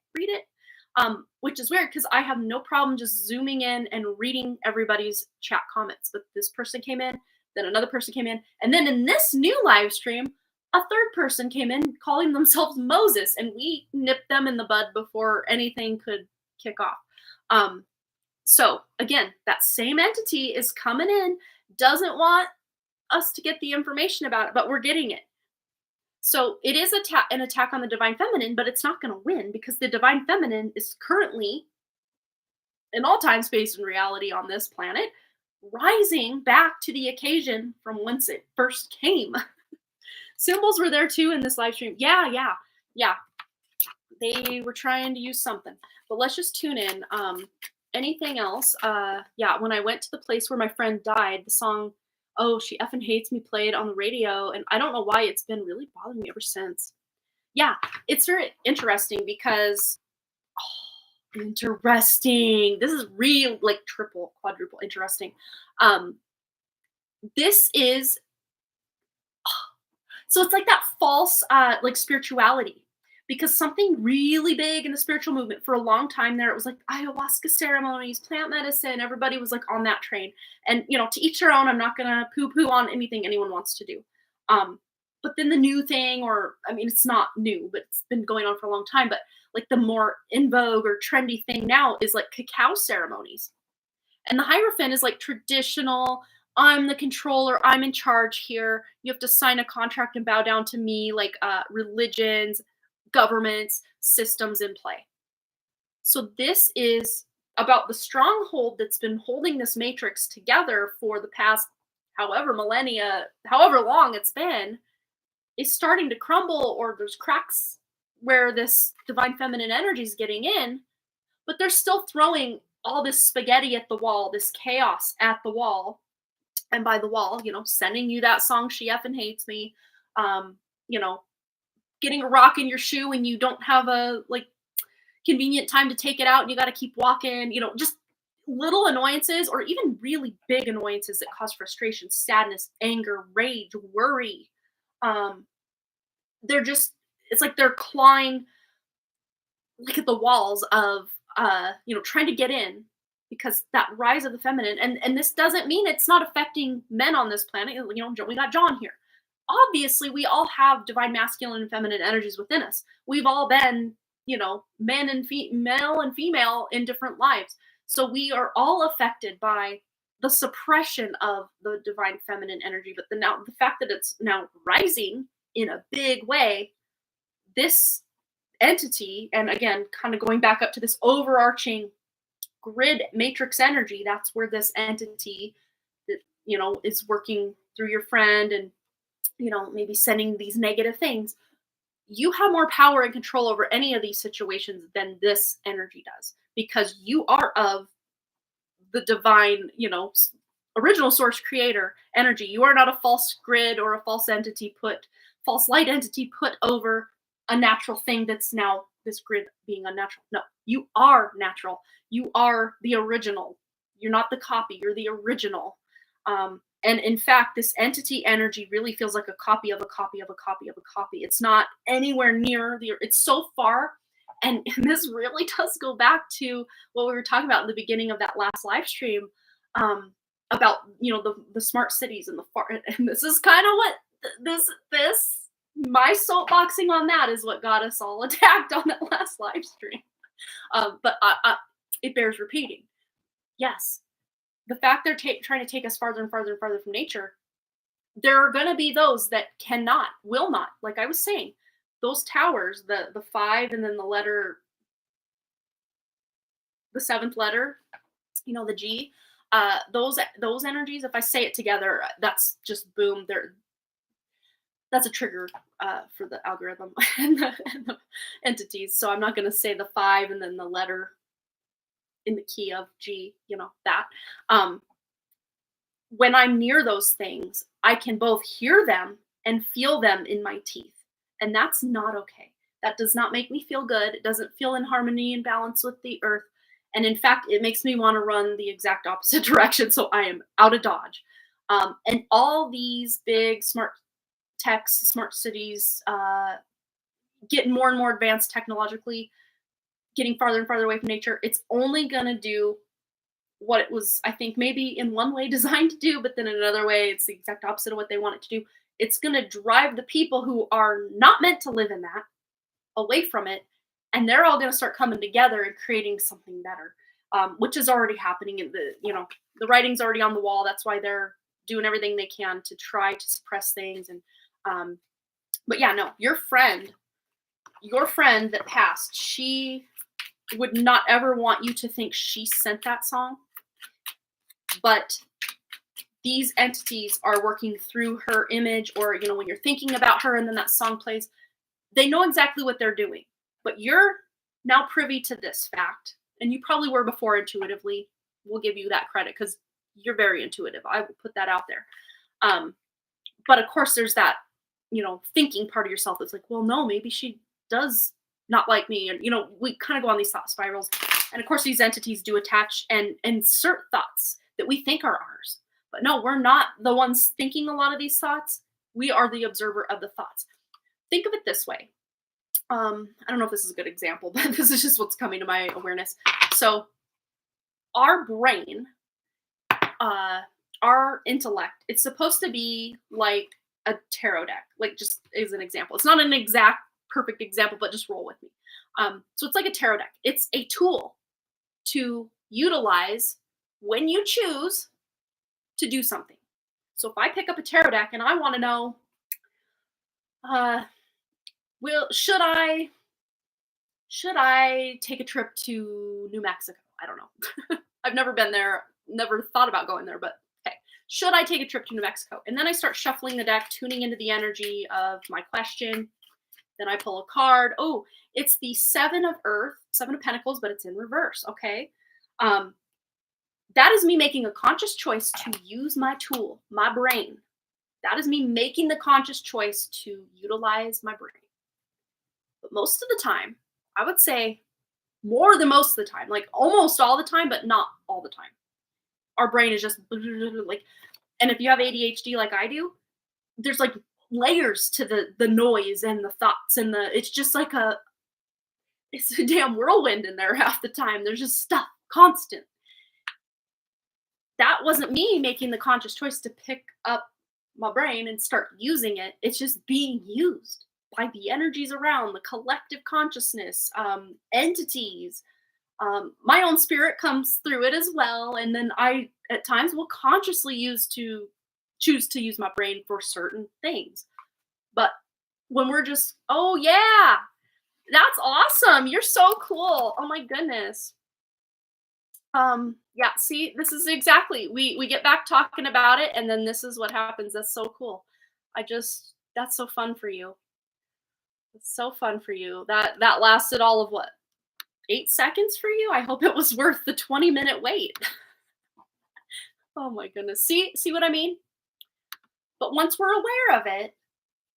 Which is weird because I have no problem just zooming in and reading everybody's chat comments. But this person came in, then another person came in, and then in this new live stream, a third person came in calling themselves Moses, and we nipped them in the bud before anything could kick off. So again, that same entity is coming in, doesn't want us to get the information about it, but we're getting it. So it is an attack on the divine feminine, but it's not going to win because the divine feminine is currently, in all time, space, and reality on this planet, rising back to the occasion from whence it first came. Symbols were there too in this live stream. Yeah. They were trying to use something. But let's just tune in. Anything else? When I went to the place where my friend died, the song "Oh, She Effing Hates Me" played on the radio, and I don't know why it's been really bothering me ever since. Yeah, it's very interesting because interesting. This is real, like triple, quadruple interesting. This is so it's like that false like spirituality, because something really big in the spiritual movement for a long time there, it was like ayahuasca ceremonies, plant medicine, everybody was like on that train. And to each their own. I'm not gonna poo-poo on anything anyone wants to do. But then the new thing, or I mean, it's not new, but it's been going on for a long time. But like the more in vogue or trendy thing now is like cacao ceremonies. And the Hierophant is like traditional. I'm the controller. I'm in charge here. You have to sign a contract and bow down to me, like religions, governments, systems in play. So this is about the stronghold that's been holding this matrix together for the past however millennia, however long it's been, is starting to crumble, or there's cracks where this divine feminine energy is getting in, but they're still throwing all this spaghetti at the wall, this chaos at the wall. And by the wall, sending you that song, She Effing Hates Me, um, you know, getting a rock in your shoe and you don't have a like convenient time to take it out and you got to keep walking, just little annoyances or even really big annoyances that cause frustration, sadness, anger, rage, worry. Um, they're just, it's like they're clawing like at the walls of trying to get in, because that rise of the feminine, and this doesn't mean it's not affecting men on this planet. We got John here. Obviously we all have divine masculine and feminine energies within us. We've all been, men and male and female in different lives, so we are all affected by the suppression of the divine feminine energy. But the fact that it's now rising in a big way, this entity, and again, kind of going back up to this overarching grid matrix energy, that's where this entity that is working through your friend and maybe sending these negative things. You have more power and control over any of these situations than this energy does, because you are of the divine, original source creator energy. You are not a false grid or a false light entity put over a natural thing that's now this grid being unnatural. No, you are natural. You are the original. You're not the copy. You're the original. And in fact, this entity energy really feels like a copy of a copy of a copy of a copy. It's not anywhere near it's so far. And this really does go back to what we were talking about in the beginning of that last live stream, about, the smart cities and the far. And this is kind of what this my soapboxing on that is what got us all attacked on that last live stream. But it bears repeating. Yes, the fact they're trying to take us farther and farther and farther from nature, there are going to be those that will not. Like I was saying, those towers, the 5 and then the seventh letter, the G, those energies. If I say it together, that's just boom. That's a trigger for the algorithm and the entities. So I'm not going to say the 5 and then the letter in the key of G, that. When I'm near those things, I can both hear them and feel them in my teeth. And that's not okay. That does not make me feel good. It doesn't feel in harmony and balance with the earth. And in fact, it makes me want to run the exact opposite direction. So I am out of Dodge. And all these big smart techs, smart cities, getting more and more advanced technologically, getting farther and farther away from nature, it's only going to do what it was, I think, maybe in one way designed to do, but then in another way, it's the exact opposite of what they want it to do. It's going to drive the people who are not meant to live in that away from it, and they're all going to start coming together and creating something better, which is already happening. In the writing's already on the wall. That's why they're doing everything they can to try to suppress things. And but yeah, no, your friend that passed, she would not ever want you to think she sent that song, but these entities are working through her image, or when you're thinking about her and then that song plays, they know exactly what they're doing. But you're now privy to this fact, and you probably were before intuitively. We'll give you that credit because you're very intuitive. I will put that out there. But of course there's that thinking part of yourself that's like, well, no, maybe she does not like me. And we kind of go on these thought spirals, and of course these entities do attach and insert thoughts that we think are ours, but no, we're not the ones thinking a lot of these thoughts. We are the observer of the thoughts. Think of it this way. I don't know if this is a good example, but this is just what's coming to my awareness. So our brain, our intellect, it's supposed to be like a tarot deck, like just as an example. It's not an exact perfect example, but just roll with me. So it's like a tarot deck. It's a tool to utilize when you choose to do something. So if I pick up a tarot deck and I want to know, uh, should I take a trip to New Mexico? I don't know. I've never been there, never thought about going there, but okay. Should I take a trip to New Mexico? And then I start shuffling the deck, tuning into the energy of my question. Then I pull a card. Oh, it's the Seven of Earth, Seven of Pentacles, but it's in reverse. Okay. That is me making a conscious choice to use my tool, my brain. That is me making the conscious choice to utilize my brain. But most of the time, I would say more than most of the time, like almost all the time, but not all the time. Our brain is just like, and if you have ADHD like I do, there's like layers to the noise and the thoughts and it's just like it's a damn whirlwind in there half the time. There's just stuff constant. That wasn't me making the conscious choice to pick up my brain and start using it. It's just being used by the energies around, the collective consciousness, entities. My own spirit comes through it as well. And then I, at times, will consciously choose to use my brain for certain things. But when we're just, oh yeah, that's awesome. You're so cool. Oh my goodness. Yeah, see, this is exactly, we get back talking about it and then this is what happens. That's so cool. That's so fun for you. It's so fun for you. That lasted all of what? 8 seconds for you? I hope it was worth the 20-minute wait. Oh my goodness. See what I mean? But once we're aware of it,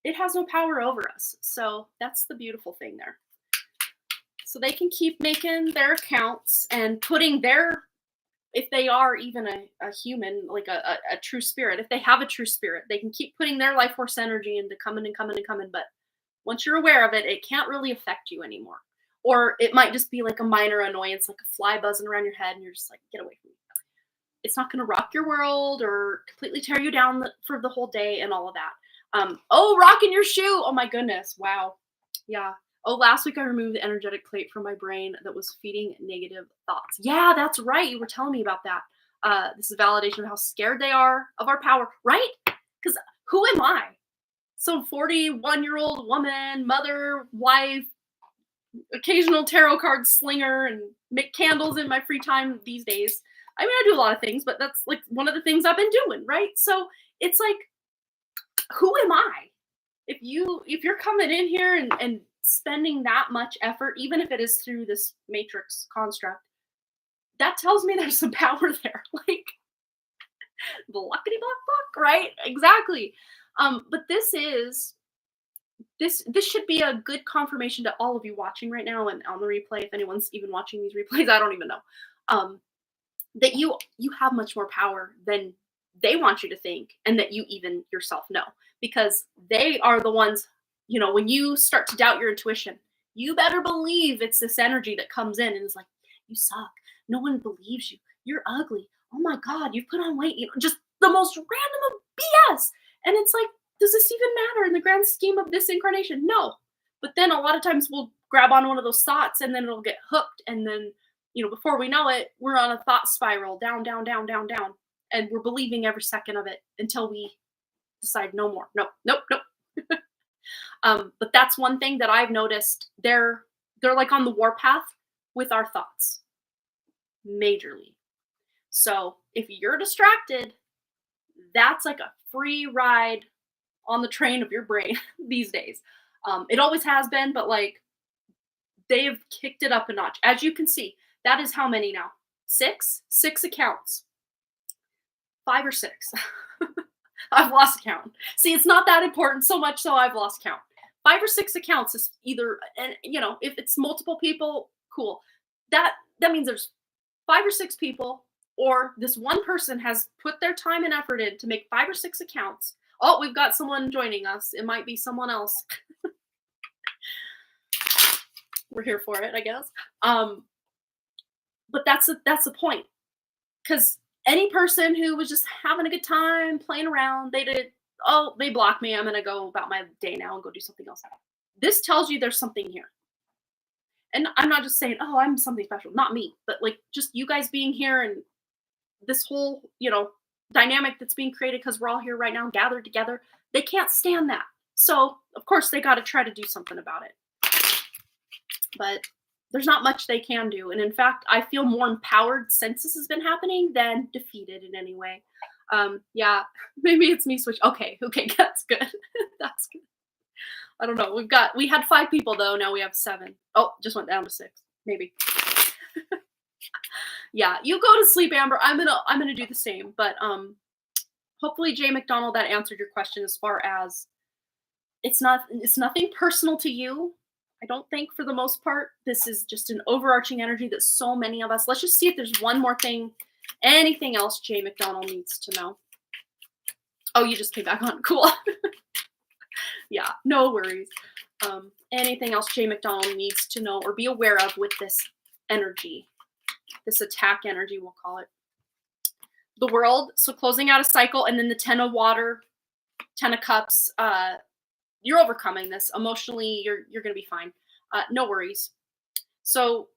it has no power over us. So that's the beautiful thing there. So they can keep making their accounts and putting if they are even a human, like a true spirit, if they have a true spirit, they can keep putting their life force energy into coming and coming and coming. But once you're aware of it, it can't really affect you anymore. Or it might just be like a minor annoyance, like a fly buzzing around your head, and you're just like, get away from me. It's not going to rock your world or completely tear you down for the whole day and all of that. Oh, rocking your shoe. Oh my goodness. Wow. Yeah. Oh, last week I removed the energetic plate from my brain that was feeding negative thoughts. Yeah, that's right. You were telling me about that. This is validation of how scared they are of our power, right? Because who am I? Some 41-year-old woman, mother, wife, occasional tarot card slinger, and make candles in my free time these days. I mean, I do a lot of things, but that's like one of the things I've been doing, right? So it's like, who am I? If you're coming in here and spending that much effort, even if it is through this matrix construct, that tells me there's some power there. Like, blockety block block, right? Exactly. But this should be a good confirmation to all of you watching right now and on the replay, if anyone's even watching these replays, I don't even know. That you have much more power than they want you to think, and that you even yourself know, because they are the ones, when you start to doubt your intuition, you better believe it's this energy that comes in and is like, you suck. No one believes you. You're ugly. Oh my God, you've put on weight. Just the most random of BS. And it's like, does this even matter in the grand scheme of this incarnation? No. But then a lot of times we'll grab on one of those thoughts and then it'll get hooked. And then, before we know it, we're on a thought spiral, down, down, down, down, down. And we're believing every second of it until we decide no more. Nope, nope, nope. But that's one thing that I've noticed. They're like on the warpath with our thoughts, majorly. So if you're distracted, that's like a free ride on the train of your brain these days. It always has been, but like they've kicked it up a notch. As you can see, that is how many now? 6 accounts. 5 or 6. I've lost count. See, it's not that important so much, so I've lost count. 5 or 6 accounts is either, and if it's multiple people, cool. That means there's 5 or 6 people, or this one person has put their time and effort in to make 5 or 6 accounts. Oh, we've got someone joining us. It might be someone else. We're here for it, I guess. But that's the point. Because any person who was just having a good time, playing around, they did oh, they blocked me. I'm going to go about my day now and go do something else. This tells you there's something here. And I'm not just saying, oh, I'm something special. Not me, but like just you guys being here and this whole, dynamic that's being created because we're all here right now, gathered together. They can't stand that. So, of course, they got to try to do something about it. But there's not much they can do. And in fact, I feel more empowered since this has been happening than defeated in any way. Yeah, maybe it's me switch. Okay, that's good. That's good. I don't know. We had 5 people though. Now we have 7. Oh, just went down to 6. Maybe. Yeah, you go to sleep, Amber. I'm gonna do the same. But hopefully, Jay McDonald, that answered your question as far as it's nothing personal to you. I don't think for the most part. This is just an overarching energy that so many of us. Let's just see if there's one more thing, anything else Jay McDonald needs to know. Oh, you just came back on. Cool. Yeah, no worries. Anything else Jay McDonald needs to know or be aware of with this energy, this attack energy, we'll call it. The world, so closing out a cycle, and then the 10 of water, 10 of cups. You're overcoming this emotionally. You're gonna be fine. No worries. So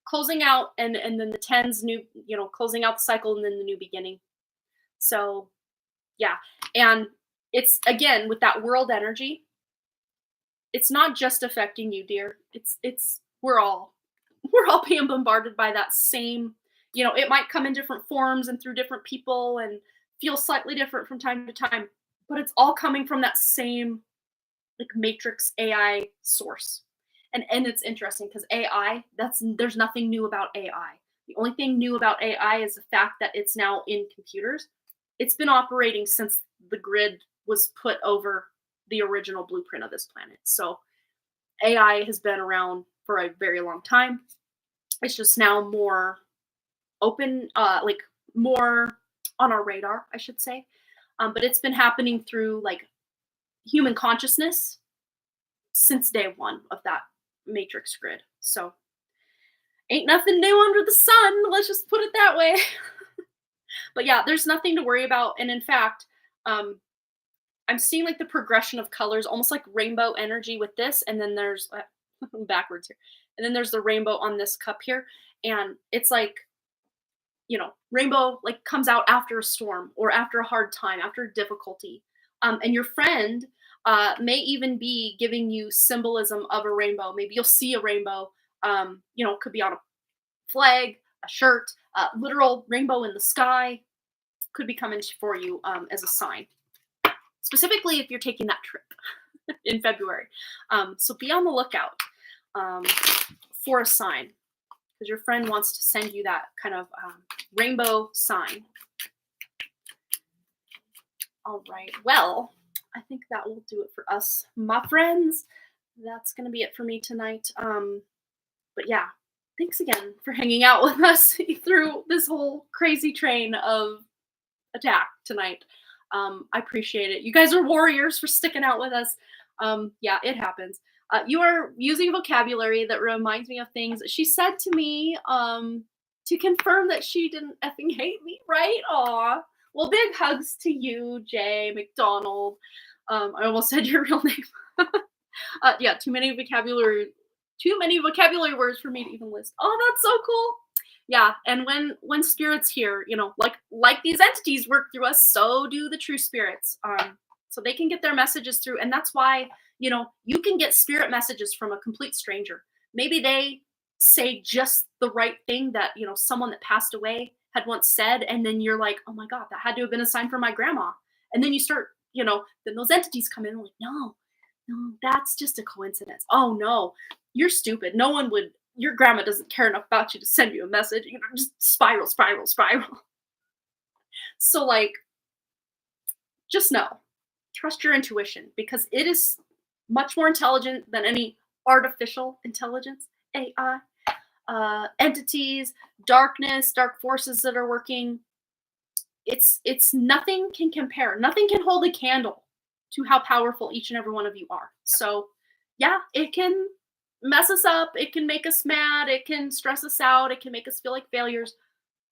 closing out, and then the 10s, new, closing out the cycle, and then the new beginning. So yeah, and it's again with that world energy. It's not just affecting you, dear. It's we're all being bombarded by that same. It might come in different forms and through different people and feel slightly different from time to time, but it's all coming from that same like matrix AI source. And it's interesting because AI, there's nothing new about AI. The only thing new about AI is the fact that it's now in computers. It's been operating since the grid was put over the original blueprint of this planet. So AI has been around for a very long time. It's just now more open, like more on our radar, I should say. But it's been happening through like human consciousness since day one of that matrix grid. So ain't nothing new under the sun. Let's just put it that way. But yeah, there's nothing to worry about. And in fact, I'm seeing like the progression of colors, almost like rainbow energy with this. And then there's backwards here. And then there's the rainbow on this cup here. And it's like, rainbow like comes out after a storm or after a hard time, after difficulty. And your friend may even be giving you symbolism of a rainbow. Maybe you'll see a rainbow, could be on a flag, a shirt, literal rainbow in the sky could be coming for you as a sign. Specifically if you're taking that trip in February. So be on the lookout for a sign because your friend wants to send you that kind of rainbow sign. All right. Well, I think that will do it for us, my friends. That's going to be it for me tonight. But yeah, thanks again for hanging out with us through this whole crazy train of attack tonight. I appreciate it. You guys are warriors for sticking out with us. Yeah, it happens. You are using vocabulary that reminds me of things she said to me to confirm that she didn't effing hate me, right? Aw. Well, big hugs to you, Jay McDonald. I almost said your real name. Yeah, too many vocabulary words for me to even list. Oh, that's so cool. Yeah, and when spirits here, like these entities work through us, so do the true spirits. So they can get their messages through, and that's why, you can get spirit messages from a complete stranger. Maybe they say just the right thing that, someone that passed away had once said, and then you're like, oh my God, that had to have been a sign from my grandma. And then you start, then those entities come in and like, no, that's just a coincidence. Oh no, you're stupid. Your grandma doesn't care enough about you to send you a message. Just spiral. So like, just know, trust your intuition because it is much more intelligent than any artificial intelligence, AI, entities, darkness, dark forces that are working. It's nothing can compare. Nothing can hold a candle to how powerful each and every one of you are. So yeah, it can mess us up. It can make us mad. It can stress us out. It can make us feel like failures.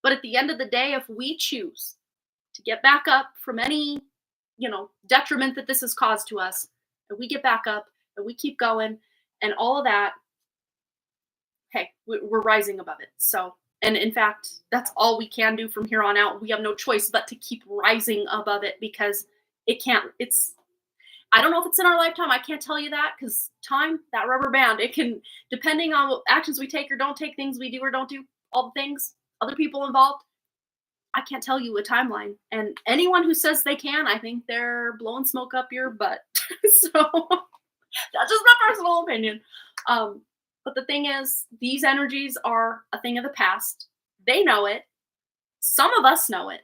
But at the end of the day, if we choose to get back up from any detriment that this has caused to us, and we get back up and we keep going and all of that, hey, we're rising above it. So, and in fact, that's all we can do from here on out. We have no choice but to keep rising above it because I don't know if it's in our lifetime. I can't tell you that because time, that rubber band, it can, depending on what actions we take or don't take, things we do or don't do, all the things, other people involved. I can't tell you a timeline. And anyone who says they can, I think they're blowing smoke up your butt. So that's just my personal opinion. But the thing is, these energies are a thing of the past. They know it. Some of us know it.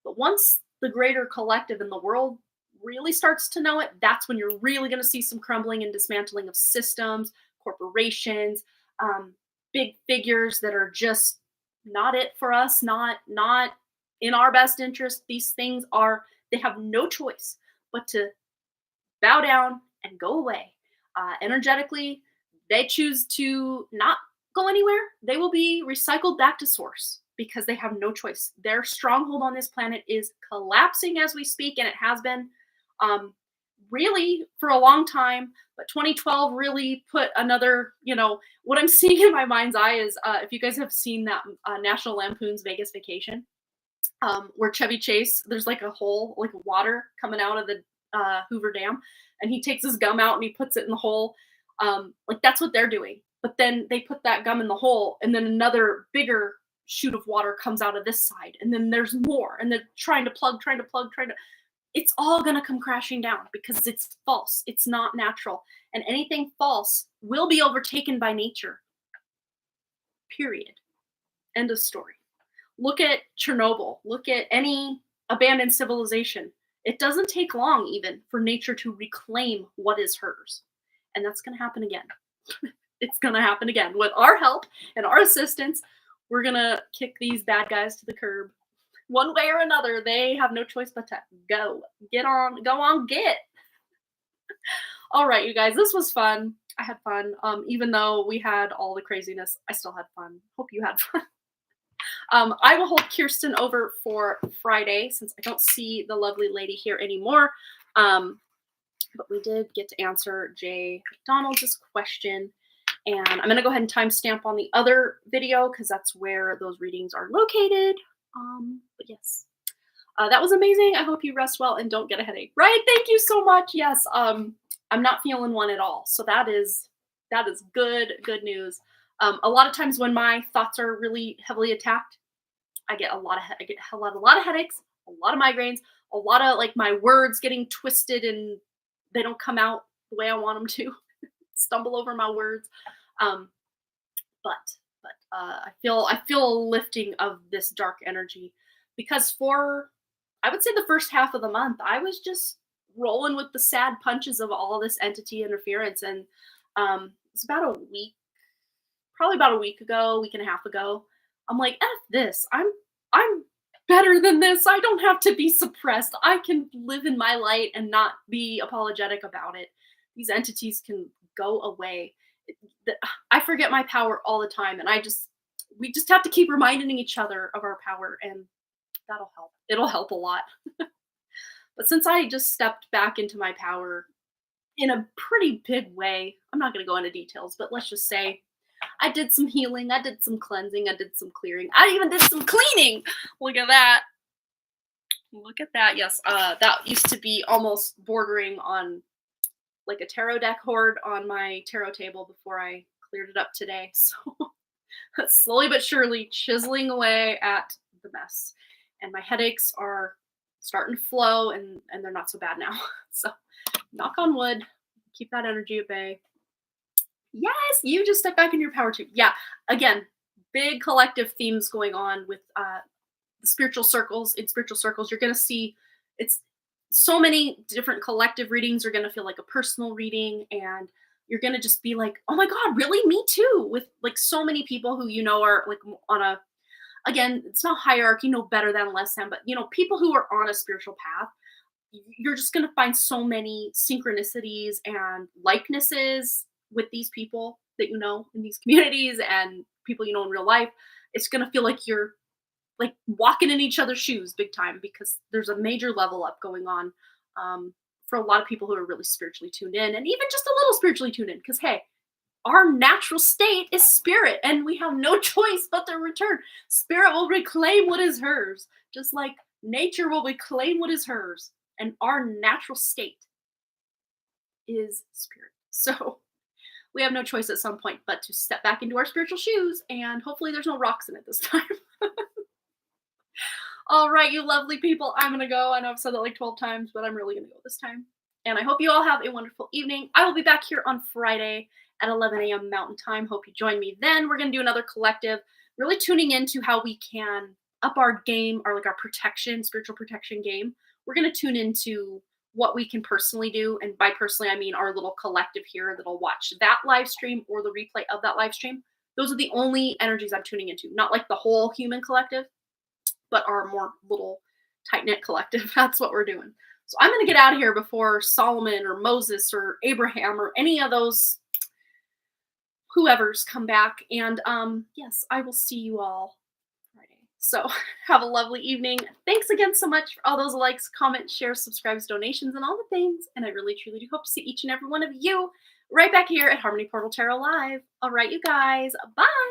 But once the greater collective in the world really starts to know it, that's when you're really going to see some crumbling and dismantling of systems, corporations, big figures that are just not it for us, not in our best interest. These things they have no choice but to bow down and go away. Energetically, they choose to not go anywhere. They will be recycled back to source because they have no choice. Their stronghold on this planet is collapsing as we speak, and it has been really for a long time. But 2012 really put another, what I'm seeing in my mind's eye is if you guys have seen that National Lampoon's Vegas Vacation, where Chevy Chase, there's like a hole, like water coming out of the Hoover Dam, and he takes his gum out and he puts it in the hole. Like that's what they're doing. But then they put that gum in the hole, and then another bigger shoot of water comes out of this side, and then there's more, and they're trying to plug. It's all going to come crashing down because it's false. It's not natural. And anything false will be overtaken by nature. Period. End of story. Look at Chernobyl. Look at any abandoned civilization. It doesn't take long even for nature to reclaim what is hers. And that's going to happen again. It's going to happen again. With our help and our assistance, we're going to kick these bad guys to the curb. One way or another, they have no choice but to go on. All right, you guys, this was fun. I had fun. Even though we had all the craziness, I still had fun. Hope you had fun. I will hold Kirsten over for Friday since I don't see the lovely lady here anymore. But we did get to answer Jay McDonald's question. And I'm going to go ahead and timestamp on the other video because that's where those readings are located. But yes, that was amazing. I hope you rest well and don't get a headache. Right? Thank you so much. Yes. I'm not feeling one at all. So that is good news. A lot of times when my thoughts are really heavily attacked, I get a lot of headaches, a lot of migraines, a lot of like my words getting twisted and they don't come out the way I want them to. Stumble over my words. But I feel a lifting of this dark energy because I would say the first half of the month, I was just rolling with the sad punches of all this entity interference. And it's about a week, probably about a week and a half ago. I'm like, F this. I'm better than this. I don't have to be suppressed. I can live in my light and not be apologetic about it. These entities can go away. I forget my power all the time, and we just have to keep reminding each other of our power, and that'll help. It'll help a lot. But since I just stepped back into my power in a pretty big way, I'm not going to go into details, but let's just say I did some healing, I did some cleansing, I did some clearing, I even did some cleaning. Look at that. Yes, that used to be almost bordering on like a tarot deck hoard on my tarot table before I cleared it up today. So slowly but surely chiseling away at the mess. And my headaches are starting to flow and they're not so bad now. So knock on wood, keep that energy at bay. Yes, you just step back in your power too. Yeah, again, big collective themes going on with the spiritual circles. In spiritual circles, you're going to see it's so many different collective readings are going to feel like a personal reading, and you're going to just be like, oh my God, really? Me too. With like so many people who, are like on a, again, it's not hierarchy, no better than, less than, but people who are on a spiritual path, you're just going to find so many synchronicities and likenesses with these people that in these communities and people in real life. It's going to feel like you're like walking in each other's shoes big time because there's a major level up going on for a lot of people who are really spiritually tuned in, and even just a little spiritually tuned in, because hey, our natural state is spirit, and we have no choice but to return. Spirit will reclaim what is hers, just like nature will reclaim what is hers. And our natural state is spirit. So we have no choice at some point but to step back into our spiritual shoes, and hopefully there's no rocks in it this time. All right, you lovely people, I'm going to go. I know I've said that like 12 times, but I'm really going to go this time. And I hope you all have a wonderful evening. I will be back here on Friday at 11 a.m. Mountain Time. Hope you join me then. We're going to do another collective, really tuning into how we can up our game, our protection, spiritual protection game. We're going to tune into what we can personally do. And by personally, I mean our little collective here that'll watch that live stream or the replay of that live stream. Those are the only energies I'm tuning into, not like the whole human collective, but our more little tight-knit collective. That's what we're doing. So I'm going to get out of here before Solomon or Moses or Abraham or any of those whoever's come back. And yes, I will see you all Friday. So have a lovely evening. Thanks again so much for all those likes, comments, shares, subscribes, donations, and all the things. And I really, truly do hope to see each and every one of you right back here at Harmony Portal Tarot Live. All right, you guys. Bye.